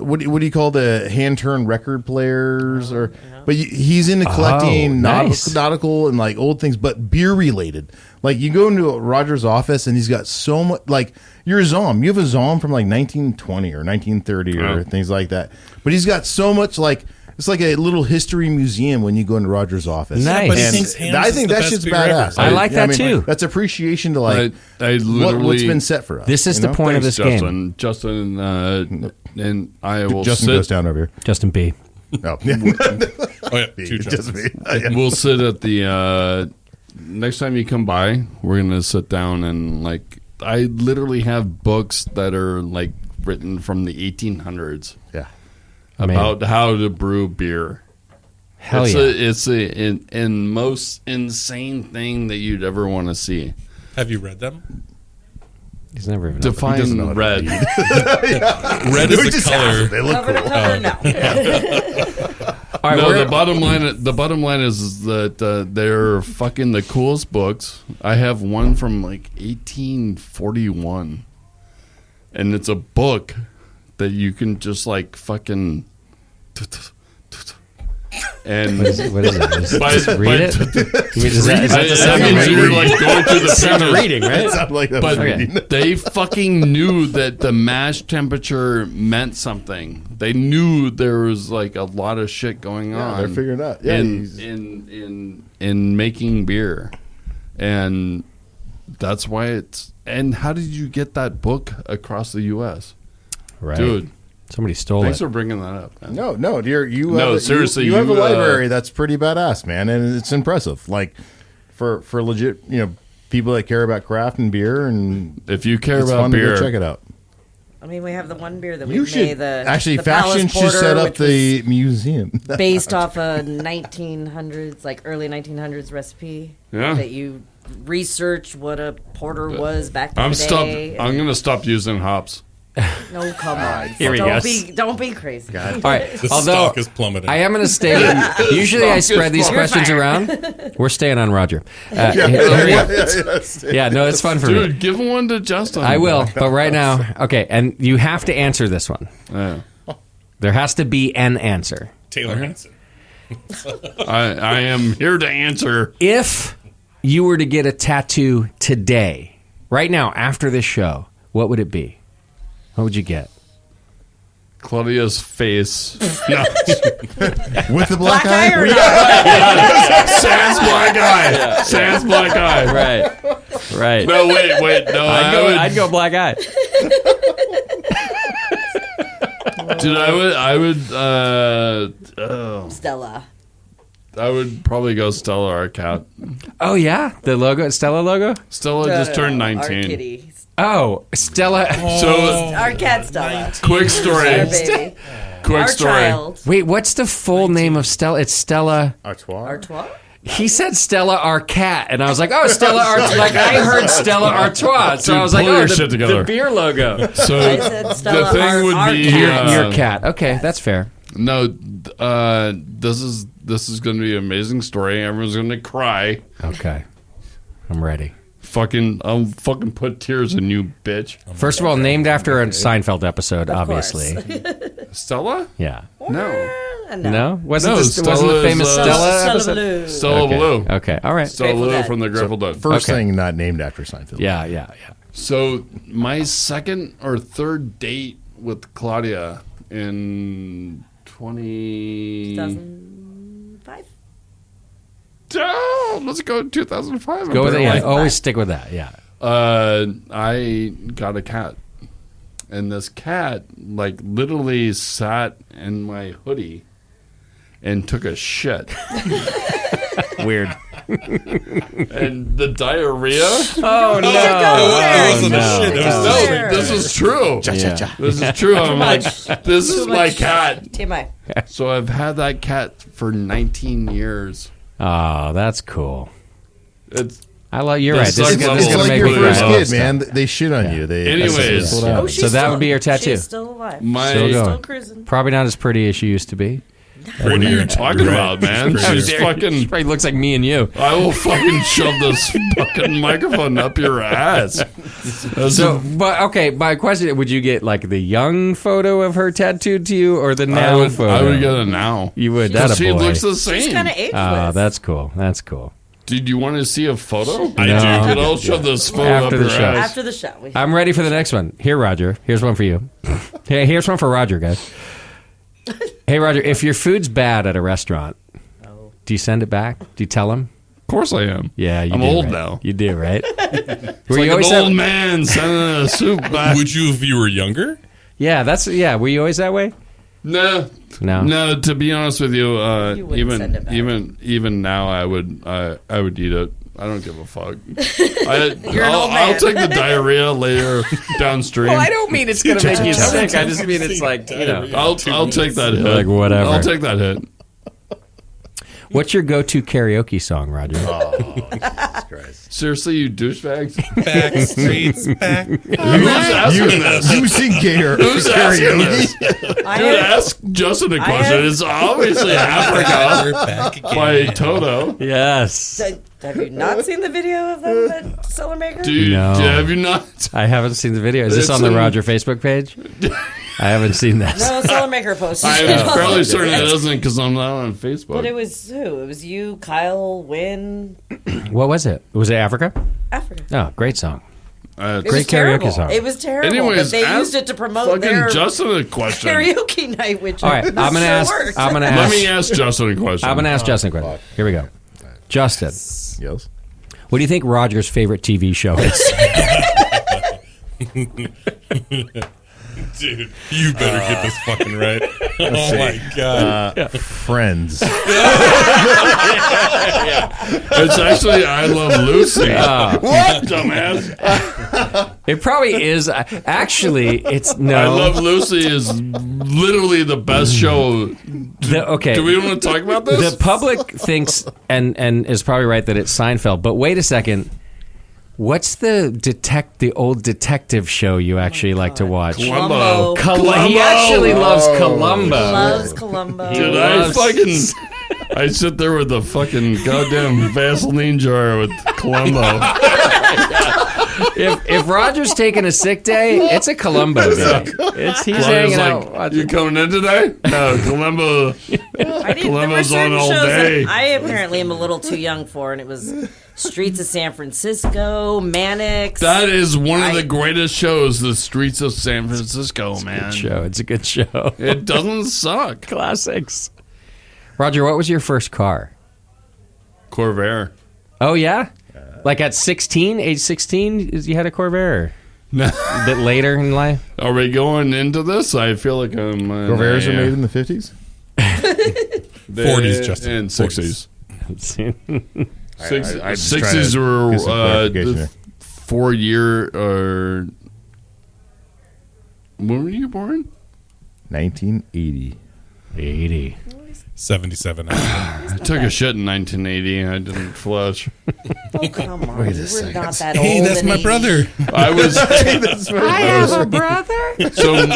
what do you call the hand turn record players but he's into collecting nice. nautical and like old things, but beer related. Like you go into Roger's office and he's got so much. Like you're a Zom, you have a Zom from like 1920 or 1930 or things like that. But he's got so much like. It's like a little history museum when you go into Roger's office. Nice. But he And thinks Hamm's I is think the that best shit's beer badass. ever. I like that too. That's appreciation to like I literally what's been set for us. This is you the know? point of Thanks, this game. Justin, and I will Justin sit. goes down over here. Justin B. Oh, Oh yeah, two just Justins. me. We'll sit at the next time you come by. We're gonna sit down and like I literally have books that are like written from the 1800s Yeah. about how to brew beer. Hell it's yeah. it's a most insane thing that you'd ever want to see. Have you read them? He's never even. Define know what red. Red We is the just color. asked. They look Cover to cool. cover, no. All right, No, we're- the bottom line is that they're fucking the coolest books. I have one from like 1841, and it's a book that you can just like fucking. And What is it? Just, By- just read by- it. You mean, is that the sound I of mean, reading? you're like going through the Sound of pages. reading, right? Sound like that But was reading. they fucking knew that the mash temperature meant something. They knew there was like a lot of shit going on. they're figuring it out. Yeah, he's- in making beer, and that's why it's. And how did you get that book across the U.S., Right. dude? Somebody stole Thanks it. for bringing that up, man. No, dear. No, seriously, You have a you, library that's pretty badass, man, and it's impressive. Like for legit, people that care about craft and beer, and If you care it's about fun beer, to go check it out. I mean, we have the one beer that we You made. should actually the Faction Palace should Porter, set up which was the museum. based off a 1900s, like early 1900s recipe. Yeah. That you research what a porter was back in the day. I'm gonna stop using hops. No, come on. Here he don't goes. Don't be crazy. All right. The Although stock is plummeting. I am going to stay. Usually I spread these You're questions fired. around. We're staying on Roger. Here we yeah, go. Yeah, no, it's fun for me. Dude, give one to Justin. I will, but right now, okay. And you have to answer this one. Yeah. There has to be an answer. Taylor Hanson. I am here to answer. If you were to get a tattoo today, right now, after this show, what would it be? What would you get? Claudia's face. No. with the black eye. or not? Sans black eye. Sans black eye. Right. No, wait. No, I'd go black eye. Dude, I would. Stella. I would probably go Stella our cat. Oh yeah, the logo, Stella logo. Stella just turned Our 19. kitty. Oh, Stella. So Our cat Stella. quick story. Our baby. Quick Our story. child. Wait, what's the full name of Stella? It's Stella. Artois. Artois? He said Stella Arcat, and I was like, oh, Stella Artois. Like, I heard Stella Artois. So Dude, I was like, pull oh, your the, shit together. the beer logo. So I said Stella the thing would our be cat. Your cat. Okay, that's fair. no. This is going to be an amazing story. Everyone's going to cry. Okay. I'm ready. I'll fucking put tears in you, bitch. First of all, named after a Seinfeld episode, Of obviously. Stella? Yeah. No. No? Wasn't No, the Stella famous is, Stella Stella episode? Blue. Stella Okay. Blue. Okay. All right. Stella Grateful Blue Dead. from the Grateful Dead. First Okay. thing not named after Seinfeld. Yeah. So my second or third date with Claudia in 2005? Oh, let's go 2005. Go with it. Yeah. apparently. Always stick with that. Yeah. I got a cat, and this cat like literally sat in my hoodie and took a shit. Weird. And the diarrhea. Oh, no. wasn't a no. shit. It was No, There. this is true. Yeah. This is true. I'm like, this is Too my much. cat. TMI. So I've had that cat for 19 years. Oh, that's cool. It's You're The right. This is suck gonna level It's is like make your me really first cry. low. kid, man. They shit on you. They Anyways. pull Oh, out. she's So that still, would be your tattoo. She's still alive. my. Still going. Still cruising. Probably not as pretty as she used to be. What are you talking about, man? She's She fucking. probably looks like me and you. I will fucking shove this fucking microphone up your ass. That's So, but okay, my question: would you get like the young photo of her tattooed to you, or the now photo? I would get it now. You would. Because That a she boy. looks the She's same. kind of ageless. Oh, that's cool. That's cool. Dude, you want to see a photo? I No. do. Dude, I'll shove this photo After up the your show. ass. After the show. I'm ready for the next one. Here, Roger. Here's one for you. Hey, here's one for Roger, guys. Hey, Roger. If your food's bad at a restaurant, do you send it back? Do you tell them? Of course I am. Yeah, you I'm do, old right? now. You do, right? It's Were like you an always old that- man sending a soup back. Would you if you were younger? Yeah, were you always that way? No. No. No, to be honest with you, You wouldn't send it back. even now, I would eat it. I don't give a fuck. You're an old I'll man. take the diarrhea later downstream. Well, I don't mean it's going to make you sick. I just mean it's like, you know. I'll take that hit. Like, whatever. I'll take that hit. What's your go-to karaoke song, Roger? Jesus Christ. Seriously, you douchebags. Back streets back. Who's asking this? You sing Who's asking karaoke? this? I Dude, am- ask Justin a question. am- It's obviously Africa We're back again. by Toto. Yes. Have you not seen the video of them at Cellar Maker? Dude, No. have you not? I haven't seen the video. Is this It's on the in- Roger Facebook page? I haven't seen that. No, Cellar Maker posted I'm it. fairly certain it doesn't because I'm not on Facebook. But it was who? It was you, Kyle, Wynn, What was it? Was it Africa? Africa. Oh, great song. It Great was terrible. karaoke song. It was terrible. Anyways, but they ask used it to promote fucking their Justin a question. karaoke night, which All right, I'm not gonna sure ask. worked. I'm gonna Let me ask. ask Justin a question. I'm gonna ask Justin a question. Here we go. Justin, Yes. what do you think Roger's favorite TV show is? Dude, you better get this fucking right. Oh my god. Friends. It's actually I Love Lucy. What, dumbass? It probably is. Actually, it's no. I Love Lucy is literally the best show. Okay. Do we want to talk about this? The public thinks and is probably right that it's Seinfeld. But wait a second. What's the old detective show you actually like to watch? Columbo. He actually loves Columbo. Loves Columbo. Dude, I sit there with the fucking goddamn Vaseline jar with Columbo. If Roger's taking a sick day, it's a Columbo day. He's hanging out. Like, you coming in today? No, Columbo. Columbo's on all day. I apparently am a little too young for, and it was Streets of San Francisco, Mannix. That is one of the greatest shows, The Streets of San Francisco, man. It's a good show. It doesn't suck. Classics. Roger, what was your first car? Corvair. Oh, yeah? Like at 16, age 16, you had a Corvair? No. A bit later in life? Are we going into this? I feel like I'm... Corvairs are made in the 50s? 40s, Justin. And 60s. 60s were get some clarification the here. 4-year or when were you born? 1980. 80. 77. I took a shit in 1980. I didn't flush. Oh, come on. Wait a We're second. not that old. Hey, that's in my 80s. brother. I was I have a brother. so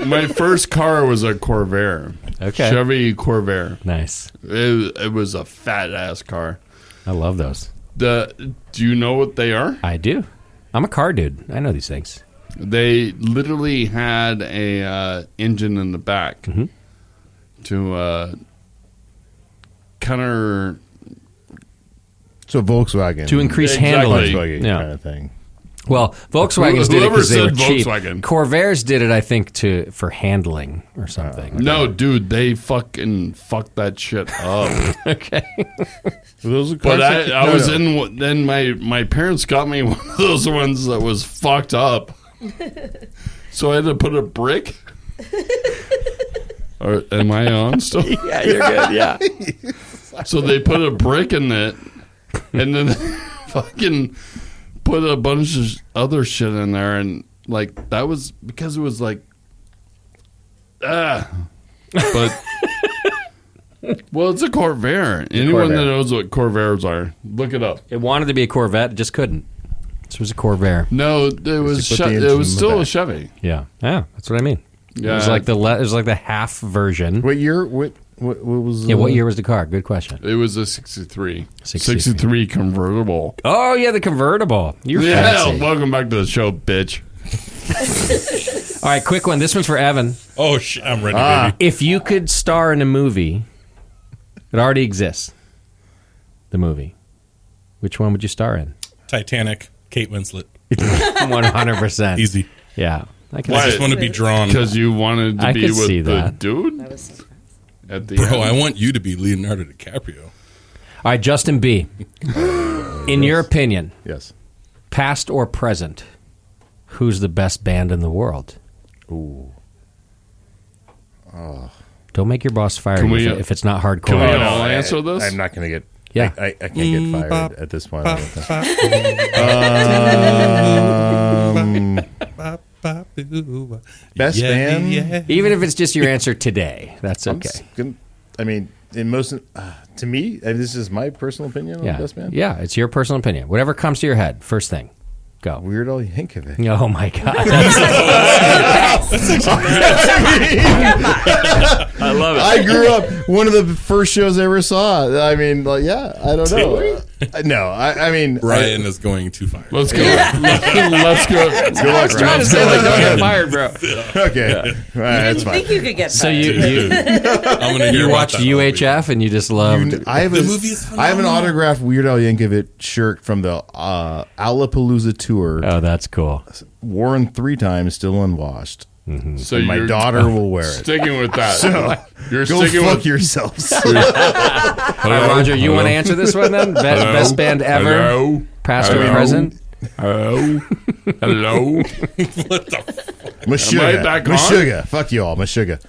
my first car was a Corvair. Okay. Chevy Corvair. Nice. It was a fat ass car. I love those. Do you know what they are? I do. I'm a car dude. I know these things. They literally had a engine in the back to counter. So Volkswagen. To increase Exactly. handling. Volkswagen Yeah. kind of thing. Well, Volkswagens did it Whoever because they were said cheap. Volkswagen. Corvairs did it, I think, for handling or something. No, dude, they fucking fucked that shit up. Okay. Those are But cars I was in. Then my parents got me one of those ones that was fucked up. So I had to put a brick. Or am I on still? Yeah, you're good. Yeah. So they put a brick in it, and then fucking put a bunch of other shit in there, and like that was because it was like, but. Well, it's a Corvair. Anyone that knows what Corvairs are, look it up. It wanted to be a Corvette, just couldn't. This was a Corvair. No, it was put the it engine was in the still a back. Chevy. Yeah. Yeah, that's what I mean. It Yeah. was like it was like the half version. What year? What was? Yeah, what year was the car? Good question. It was a 63. 63. 63 convertible. Oh, yeah, the convertible. You're Yeah, fancy. welcome back to the show, bitch. All right, quick one. This one's for Evan. Oh, I'm ready, baby. If you could star in a movie that already exists, the movie, which one would you star in? Titanic, Kate Winslet. 100%. Easy. Yeah. I can Why? I just want to be drawn. Because you wanted to I be could with see the that. dude That was so fast. at the Bro, end. I want you to be Leonardo DiCaprio. All right, Justin B. In your opinion, Yes. past or present, who's the best band in the world? Ooh. Don't make your boss fire Can you we- if it's not hardcore. Can we enough. all answer this? I'm not going to get. Yeah. I can't get fired at this point. Best band? Yeah. Even if it's just your answer today, that's I'm okay. s- gonna- I mean, in most to me, and this is my personal opinion on Yeah, best band. yeah, it's your personal opinion. Whatever comes to your head, first thing, go. Weird Al Yankovic. Oh my god, I love it. I grew up one of the first shows I ever saw. I mean, like, yeah, I don't know. No, I mean, Ryan is going too far. Let's go. Let's go. I was trying to say like don't get fired, bro. okay, all right, that's I fine. think you could get So fired. you I'm gonna hear you about watched that movie. UHF and you just loved. I have The a- movie is I have an phenomenal. autographed Weird Al Yankovic shirt from the Alapalooza tour. Oh, that's cool. Worn 3 times, still unwashed. So My you're daughter will wear it. sticking with that. You're Go sticking fuck with yourselves. All right, Roger, you want to answer this one then? Best band ever, Hello. past or Hello? present? Hello. Hello. Meshuggah. Am I back on? Meshuggah. Fuck you all. Meshuggah.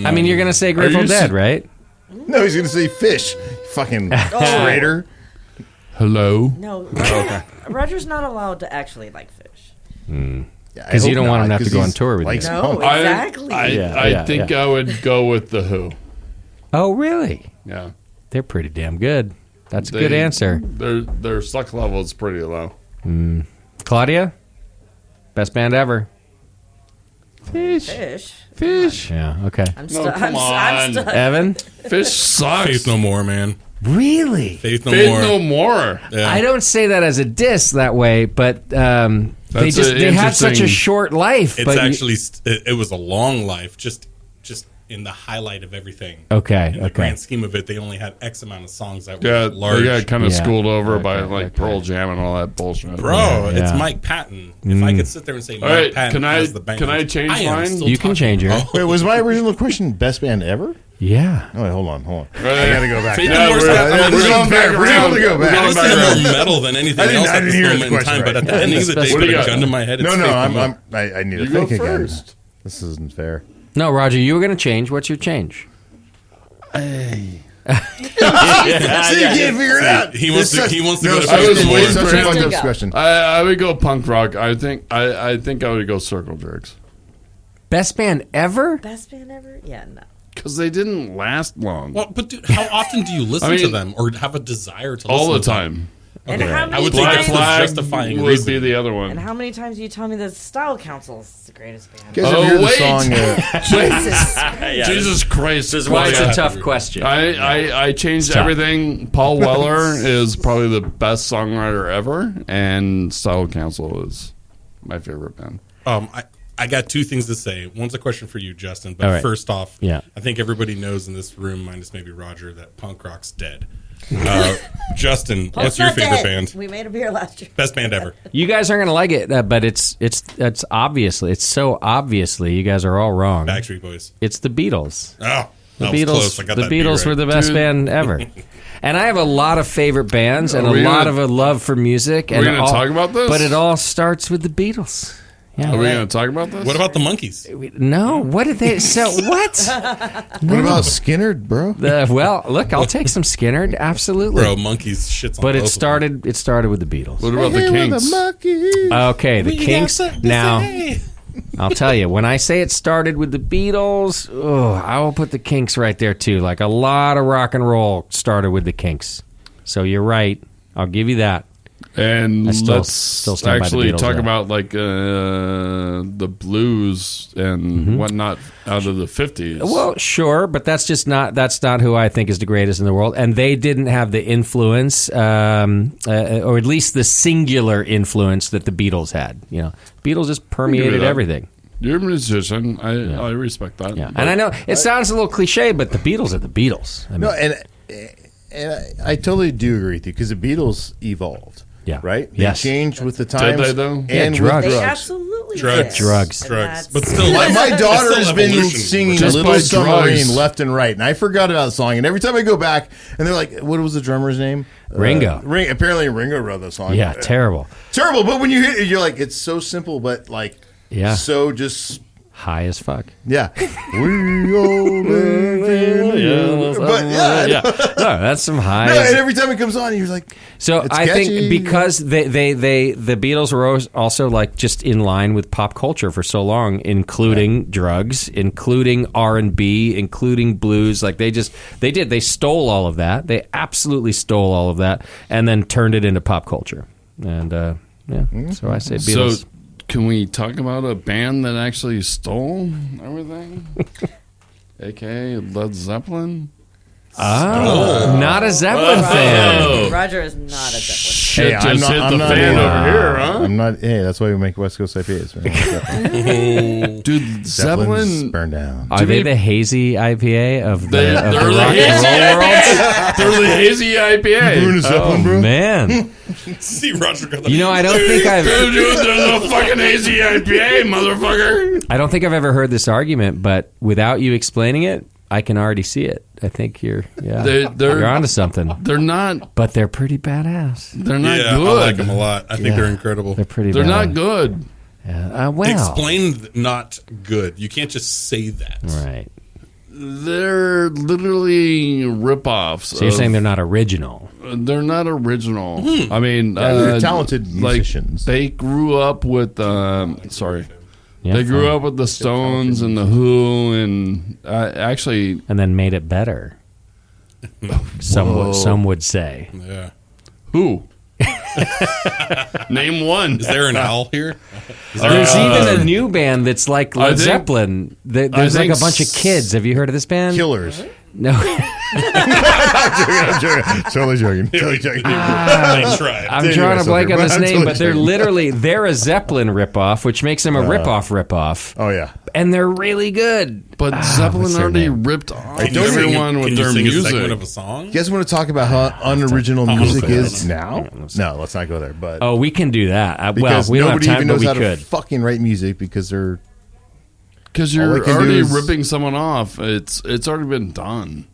I mean, you're gonna say Grateful you Dead, se- right? No, he's going to say fish. Fucking traitor. Hello. No, Roger's not allowed to actually like fish. Because you don't want him to have to go on tour with you. No, exactly. Yeah, I think yeah. I would go with the Who. Oh, really? Yeah. They're pretty damn good. That's a They- good answer. Their suck level is pretty low. Claudia, best band ever. Fish. Fish. Yeah. Okay. I'm No, stuck. come I'm on. stuck. Evan, Fish sucks. Faith No More, man. really? Faith No Faith More. no more. Yeah. I don't say that as a diss that way, but they That's just an they had such a interesting- short life. It's but you- actually it was a long life, just in the highlight of everything. okay. In the Okay. grand scheme of it, they only had X amount of songs that Yeah, were large. they got kind of Yeah. schooled over by Okay, like okay. Pearl Jam and all that bullshit. Bro, it's Yeah. Mike Patton. If I could sit there and say Mike right, Patton can I- as the band, can I change am mine? still You can talking change yours. about- Wait, was my original question best band ever? Yeah. Oh, wait, hold on. I Right. got to go back. Faith Yeah, No More's we're- got- I mean, we're this is going back We're around. able to go We're back. going It's back more around. metal than anything I didn't- else I at didn't this hear the moment in question time. But right. at the end of the day, What do put you a got? gun to my head. It's No, Faith no, More. I need to You go think again. first. This isn't fair. No, Roger, you were going to change. What's your change? See, you can't figure it out. He wants to go to I was Facebook. waiting Such for a him fucked to up go. question. I would go punk rock. I think I would go Circle Jerks Best band ever? Best band ever? Yeah, no. because they didn't last long. Well, but dude, how often do you listen to them or have a desire to listen All the to them? time. And how I many would think Black that's the Flag justifying would reason. be the other And one. how many times do you tell me that Style Council is the greatest band? You guys ever Oh, hear the wait. song? Jesus Christ! This is why it's Yeah. a tough question. I changed Tough. everything. Paul Weller is probably the best songwriter ever, and Style Council is my favorite band. I got two things to say. One's a question for you, Justin. But All right. first off, Yeah. I think everybody knows in this room, minus maybe Roger, that punk rock's dead. Justin, what's your Not favorite dead. band? We made a beer last year. Best band ever. You guys aren't going to like it, but it's obviously, it's so obviously, you guys are all wrong. Backstreet Boys. It's the Beatles. Oh, The that was Beatles, close. I got the that beat Beatles right. were the best Dude. band ever. And I have a lot of favorite bands and Are a we lot gonna- of a love for music. Are and we gonna all- talk about this? But it all starts with the Beatles. Yeah. Are we going to talk about this? What about the Monkeys? No, what did they? So what? What about Skinner, bro? Well, look, I'll take some Skinner, absolutely. Bro, Monkeys shits on But both it of started. It started with the Beatles. What about the Kinks? Okay, the them. Kinks. Now, I'll tell you, when I say it started with the Beatles, I will put the Kinks right there too. Like a lot of rock and roll started with the Kinks. So you're right. I'll give you that. And I still let's stand by the actually Beatles, talk though. about like the blues and whatnot out of the 50s. Well, sure, but that's not who I think is the greatest in the world, and they didn't have the influence, or at least the singular influence that the Beatles had. You know, Beatles just permeated that. everything. You're a musician. I respect that. Yeah, and I know it sounds a little cliche, but the Beatles are the Beatles. I mean, No, and I totally do agree with you because the Beatles evolved. Yeah. Right? They Yes. changed with the times. they, though? And Yeah, with drugs. They drugs. absolutely Drugs. did. Drugs. And Drugs. that's- But still, My daughter has been evolution. singing Just Little by Submarine drugs. left and right, and I forgot about the song. And every time I go back, and they're like, "What was the drummer's name?" Ringo. Apparently, Ringo wrote the song. yeah, terrible. Terrible. But when you hit it, you're like, it's so simple, but like, Yeah. so just High as fuck. yeah. We all live in but yeah. No, that's some high. No, and every time it comes on, you're like, So it's I catchy. think because the Beatles were also like just in line with pop culture for so long, including drugs, including R&B, including blues. Like they stole all of that. They absolutely stole all of that, and then turned it into pop culture. And so I say Beatls. So, can we talk about a band that actually stole everything? AKA Led Zeppelin? Not a Zeppelin fan. Roger is not a Zeppelin. Shit I'm just not- hit I'm the not fan either. over here, huh? I'm not. Hey, that's why we make West Coast IPAs. Man. Dude, Zeppelins Zeppelin... burned down. Are they the hazy IPA of the, They're of the the rock and roll world? They're the hazy IPA. Zeppelin, Oh, man. See, Roger got the You know, I don't think I've Dude, there's a fucking hazy IPA, motherfucker. ever heard this argument, but without you explaining it, I can already see it. I think you're They're onto something. They're not. But they're pretty badass. They're not yeah, good. I like them a lot. I think Yeah. they're incredible. They're pretty. They're badass. not good. Yeah. Well, Explain not good. You can't just say that. right. They're literally rip-offs. So you're saying they're not original? They're not original. I mean, they're talented like, musicians. they grew up with. Sorry. Yeah, They grew fine. up with the Stones and the Who, and actually, and then made it better. Some would say. Yeah. who? Name one. Is there an owl here? There's even a new band that's like I Led think- Zeppelin. There's like think a bunch of kids. Have you heard of this band? Killers. No. I'm joking. Totally joking. I tried. I'm Dating drawing a myself blank here, on but this I'm name, totally but they're joking. literally they're a Zeppelin ripoff, which makes them a ripoff, Oh yeah. and they're really good. But Zeppelin what's their already name? ripped off don't sing everyone Can with you their sing a segment music. of a song? You guys want to talk about how unoriginal I'll music say is that. now? No, let's not go there. But Oh, we can do that. Well, because we don't have nobody time, even but knows we how could. to fucking write music because they're Because All you're they can do already is- ripping someone off. It's already been done.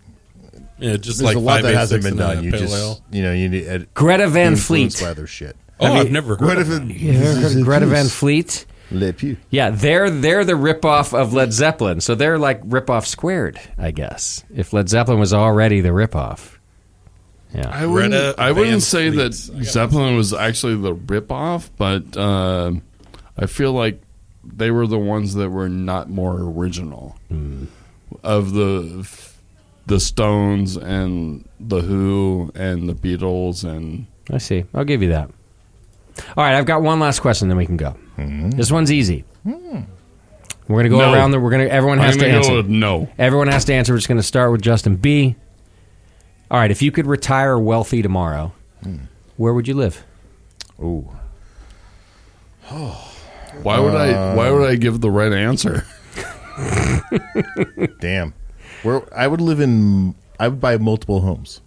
Yeah, just there's like a lot that 5, 8, hasn't 6 been and a done. You pale just ale. you need Greta Van influenced Fleet. by other shit. Oh, I've never heard What of if them. You ever heard of Greta Van Fleet? Le Pew. Yeah, they're the ripoff of Led Zeppelin, so they're like ripoff squared, I guess. If Led Zeppelin was already the ripoff, yeah. I wouldn't say that Fleet. Zeppelin was actually the ripoff, but I feel like they were the ones that were not more original of the Stones and the Who and the Beatles and. I see. I'll give you that. All right, I've got one last question, then we can go. This one's easy. We're gonna go No. around. Everyone has I'm to gonna answer. go with no. Everyone has to answer. We're just going to start with Justin B. All right, if you could retire wealthy tomorrow, where would you live? Ooh. Why would I give the right answer? Damn. I would buy multiple homes.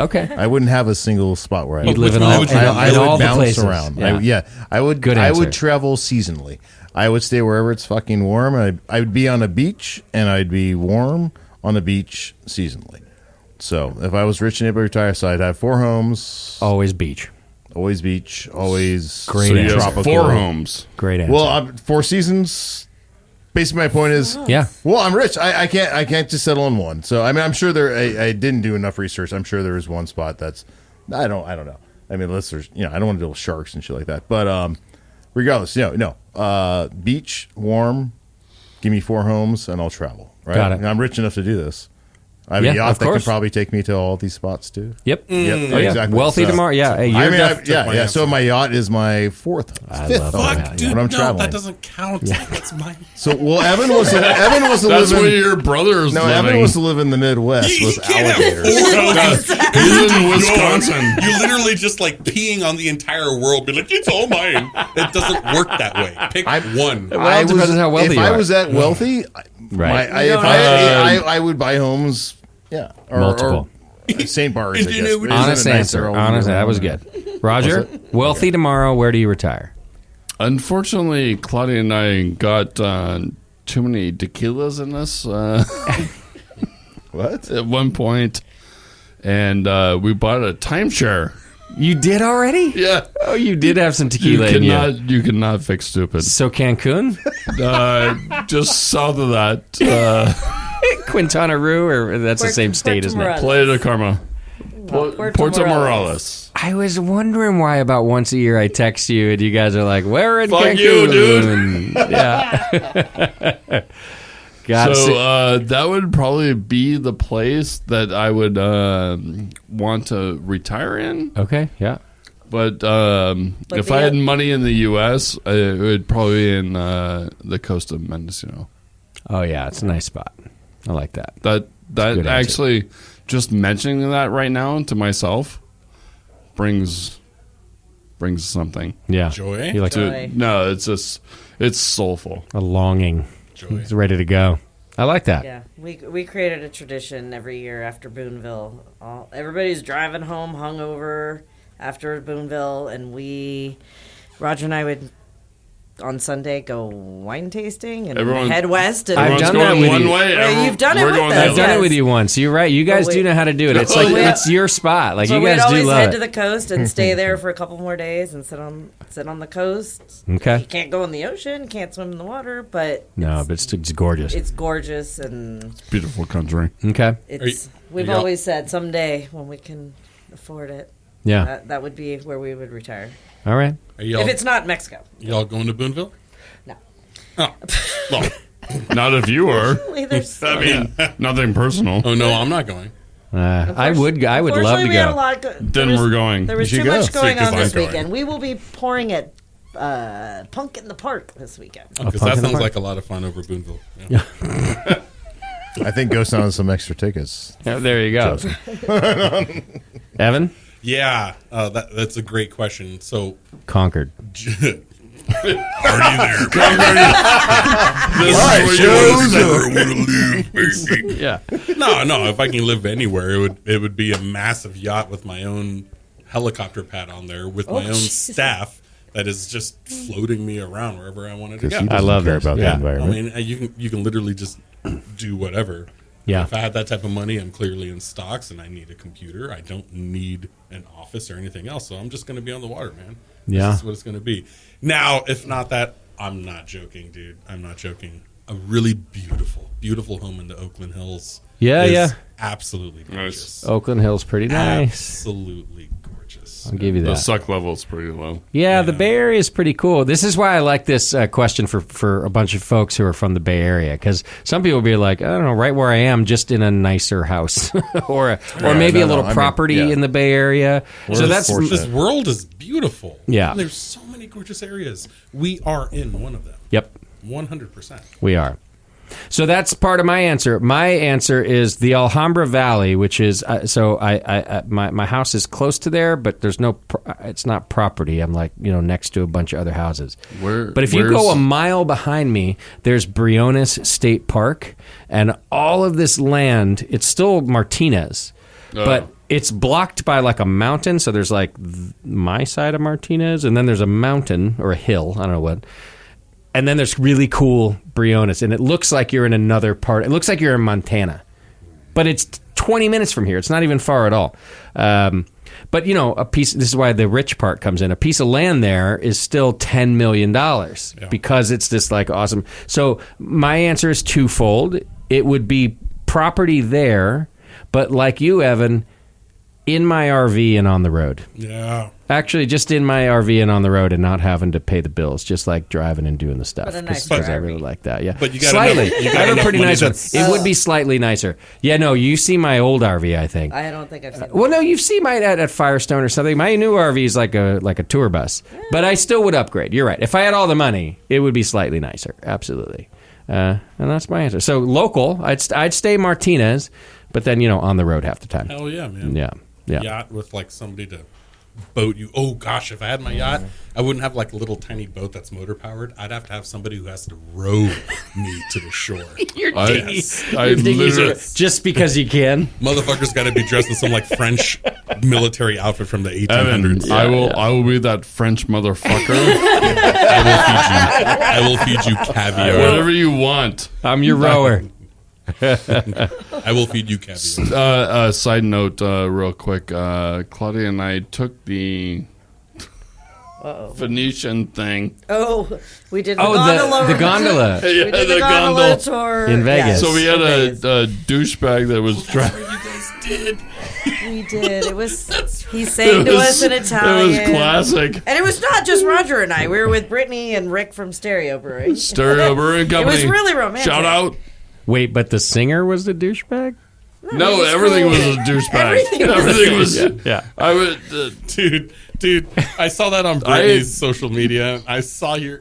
Okay. I wouldn't have a single spot where I You'd would live in one all, would you in, live? in I all would the bounce places. around. Yeah. I would. Good I answer. would travel seasonally. I would stay wherever it's fucking warm. I would be on a beach, and I'd be warm on a beach seasonally. So if I was rich and able to retire, so I'd have 4 homes, Always beach. always beach, always Great So you answer. have tropical. 4 homes. Great answer. Well, 4 seasons. Basically, my point is, yeah. well, I'm rich. I can't just settle on one. So I mean, I'm sure I didn't do enough research. I'm sure there is one spot that's I don't know. I mean, unless there's I don't want to deal with sharks and shit like that. But regardless, beach, warm. Give me 4 homes and I'll travel. Right. Got it. And I'm rich enough to do this. I have a Yeah, yacht of that can course. probably take me to all these spots too. Yep. Yep, Oh, yeah. exactly. Wealthy So- tomorrow. Yeah. Hey, you're I mean, my So answer. my yacht is my 4th, I 5th. love home that. Fuck, dude, when I'm no, traveling. that doesn't count. That's mine. So Evan was to That's live where in. your brother's No, living. Evan was to live in the Midwest You with can't have alligators. 4 houses. He's in Wisconsin. You literally just like peeing on the entire world. Be like, it's all mine. It doesn't work that way. Pick one. Well, it depends on how wealthy if you I are. was that wealthy, Right. I would buy homes. Yeah, Multiple. or St. Bart's. I You guess. know, But Honest isn't it nice answer. they're all Honest. year That was round? good. Roger, wealthy tomorrow. Where do you retire? Unfortunately, Claudia and I got too many tequilas in us What? at one point, and we bought a timeshare. You did already? Yeah, Oh, you did have some you tequila in you. cannot fix stupid. So Cancun, Just south of that, Quintana Roo, or that's the same state, isn't it? Playa de Carmen, Puerto Puerto Morales. Morales. I was wondering why about once a year I text you and you guys are like, "We're in Fuck Cancun." you, dude. Yeah. God, So that would probably be the place that I would want to retire in. okay, yeah. But if the- I had money in the U.S., it would probably be in the coast of Mendocino. Oh yeah, it's a nice spot. I like that. That good answer. actually, just mentioning that right now to myself brings something. Yeah, Joy? You like Joy. No, it's just it's soulful. a longing. Joy. It's ready to go. I like that. Yeah, we created a tradition every year after Boonville. Everybody's driving home hungover after Boonville, and Roger and I would on Sunday go wine tasting and Everyone- head west. And I've Everyone's done that going with one you. way. Well, you've done it we're with going us. the I've other. done it Yes. with you once. You're right. You guys But do know how to do it. It's like we- it's your spot. Like so you we'd guys do always love head it. to the coast and stay there for a couple more days and sit on the coast. Okay. You can't go in the ocean, can't swim in the water, but No, but it's gorgeous. it's gorgeous and Beautiful country. Okay. it's. We've y'all- always said someday when we can afford it, Yeah. that would be where we would retire. All right. Are y'all, If it's not Mexico, y'all going to Boonville? no. Oh, well, Not if you were. There's, I mean, nothing personal. oh no, I'm not going. I would love Unfortunately, to we had a go. lot Then we're going. There was You too should go. much going Because on I'm this going. weekend. We will be pouring at Punk in the Park this weekend. Because Punk that in the sounds Park. like a lot of fun over Boonville. Yeah. I think Ghost Town has some extra tickets. Yeah, there you go. Evan? Yeah, that's a great question. So, Concord. already there. This is where you live. Yeah. No. If I can live anywhere, it would be a massive yacht with my own helicopter pad on there with my own staff that is just floating me around wherever I wanted to go. Because he doesn't love care this. about Yeah. the I environment. mean, you can literally just do whatever. Yeah. If I had that type of money, I'm clearly in stocks and I need a computer. I don't need an office or anything else. So I'm just going to be on the water, man. Yeah. This is what it's going to be. Now, if not that, I'm not joking, dude. I'm not joking. A really beautiful home in the Oakland Hills. Yeah. Absolutely gorgeous. Oakland Hills, pretty nice. Absolutely gorgeous. I'll give you that. The suck level is pretty low. Yeah, the Bay Area is pretty cool. This is why I like this question for a bunch of folks who are from the Bay Area, because some people will be like, I don't know, right where I am, just in a nicer house, or maybe a little property in the Bay Area. So that's this world is beautiful. Yeah, there's so many gorgeous areas. We are in one of them. Yep, 100%. We are. So that's part of my answer. My answer is the Alhambra Valley, which is my house is close to there, but there's it's not property. I'm like, next to a bunch of other houses. But if you go a mile behind me, there's Briones State Park, and all of this land, it's still Martinez, but it's blocked by like a mountain. So there's like my side of Martinez, and then there's a mountain or a hill, I don't know what. And then there's really cool Briones, and it looks like you're in another part. It looks like you're in Montana, but it's 20 minutes from here. It's not even far at all. But a piece. This is why the rich part comes in. A piece of land there is still $10 million because it's this like awesome. So my answer is twofold. It would be property there, but like you, Evan, in my RV and on the road. Yeah. Actually, just in my RV and on the road and not having to pay the bills, just like driving and doing the stuff. But a nice Because I RV. really like that, yeah. But you got slightly. enough- I have a pretty money nice one. that's- It would be slightly nicer. Yeah, no, you see my old RV, I think. I don't think I've seen Well, no, you've seen mine at Firestone or something. My new RV is like a tour bus, but I still would upgrade. You're right. If I had all the money, it would be slightly nicer. Absolutely, and that's my answer. So local, I'd stay Martinez, but then on the road half the time. Hell yeah, man. Yeah. Yacht with like somebody to boat you. Oh gosh, if I had my yacht, I wouldn't have like a little tiny boat that's motor powered. I'd have to have somebody who has to row me to the shore. You're I You're literally, just because you can. Motherfucker's got to be dressed in some like French military outfit from the 1800s. Evan, I will be that French motherfucker. I will feed you caviar. Whatever you want. I'm your rower. I will feed you caviar. Side note, real quick. Claudia and I took the Phoenician thing. Oh, we did the Oh, gondola. the gondola We did the the gondola gondola. tour In Vegas. So we had in a Vegas. douchebag that was driving. You guys did. We did. It was. He sang to us in Italian. It was classic. And it was not just Roger and I. We were with Brittany and Rick from Stereo Brewing. Stereo Brewing Company. It was really romantic. Shout out. Wait, but the singer was the douchebag? No, was everything cool. was a douchebag. Everything was- Everything was. I would. Dude, I saw that on Brittany's social media. I saw you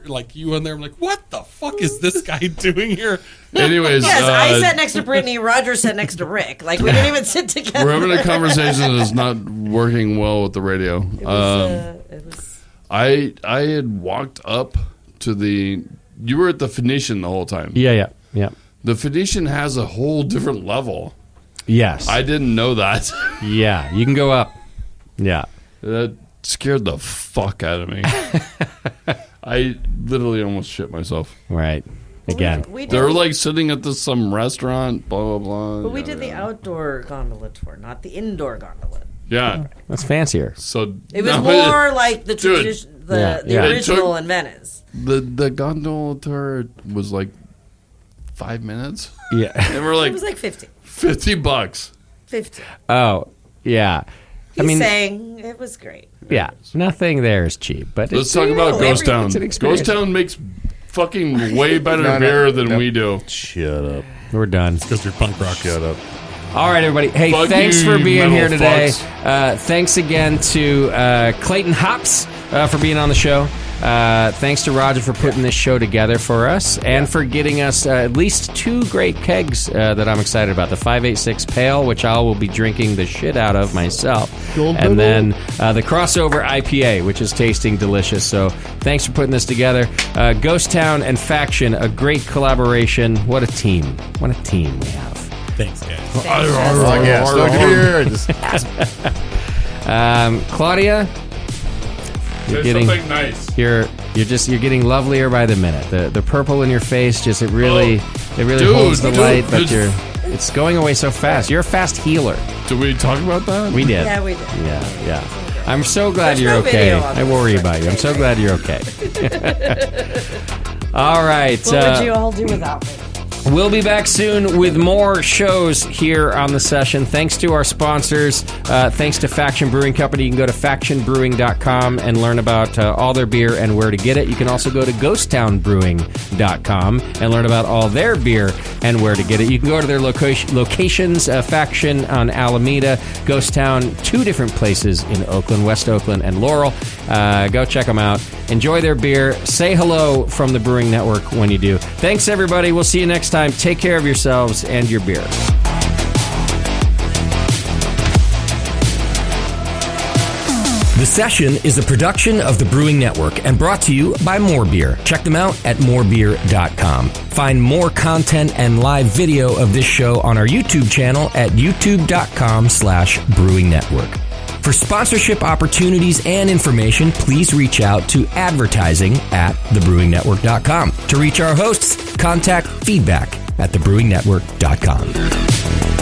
on there. I'm like, what the fuck is this guy doing here? Anyways, Yes, I sat next to Brittany. Roger sat next to Rick. Like we didn't even sit together. we're having a conversation that's not working well with the radio. It was. I had walked up to the. You were at the Phoenician the whole time. Yeah. The Phoenician has a whole different level. Yes. I didn't know that. Yeah, you can go up. Yeah. That scared the fuck out of me. I literally almost shit myself. Right. Again. We They were did, like sitting at some restaurant, blah, blah, blah. but we yada, did the yada. outdoor gondola tour, not the indoor gondola. Yeah. That's fancier. So It was no, more like the Dude. tradition, Yeah, the yeah. original in Venice. the gondola tour was like 5 minutes. Yeah. And we're like, It was like 50. $50. 50. Oh, yeah. He sang. It was great. Yeah. Nothing there is cheap, but Let's it's, talk about Ghost Town. it's an experience. Ghost Town makes fucking way better beer than we do. Shut up. We're done. Because you're punk rock. Shut up. All right, everybody. Hey, Fuck thanks you, for being metal here today. fucks. Thanks again to Clayton Hops for being on the show. Thanks to Roger for putting this show together for us and for getting us at least 2 great kegs that I'm excited about. The 586 Pale, which I will be drinking the shit out of myself. And then the Crossover IPA, which is tasting delicious. So thanks for putting this together. Ghost Town and Faction, a great collaboration. What a team. What a team we have. Thanks, guys. Fuck yeah. So here. Just Claudia, Say getting- something nice. you're getting lovelier by the minute. The purple in your face just it really Dude, holds the dude, light, but it's- it's going away so fast. You're a fast healer. Did we talk about that? We did. Yeah, we did. Yeah. I'm so glad There's you're no okay. video on I this. worry about you. I'm so glad you're okay. All right. What would you all do without me? We'll be back soon with more shows here on the session. Thanks to our sponsors. Thanks to Faction Brewing Company. You can go to factionbrewing.com and learn about all their beer and where to get it. You can also go to ghosttownbrewing.com and learn about all their beer and where to get it. You can go to their locations, Faction on Alameda, Ghost Town, 2 different places in Oakland, West Oakland and Laurel. Go check them out. Enjoy their beer. Say hello from the Brewing Network when you do. Thanks, everybody. We'll see you next time. Take care of yourselves and your beer. The Session is a production of the Brewing Network and brought to you by More Beer. Check them out at morebeer.com. Find more content and live video of this show on our YouTube channel at youtube.com/Brewing Network. For sponsorship opportunities and information, please reach out to advertising@thebrewingnetwork.com. To reach our hosts, contact feedback@thebrewingnetwork.com.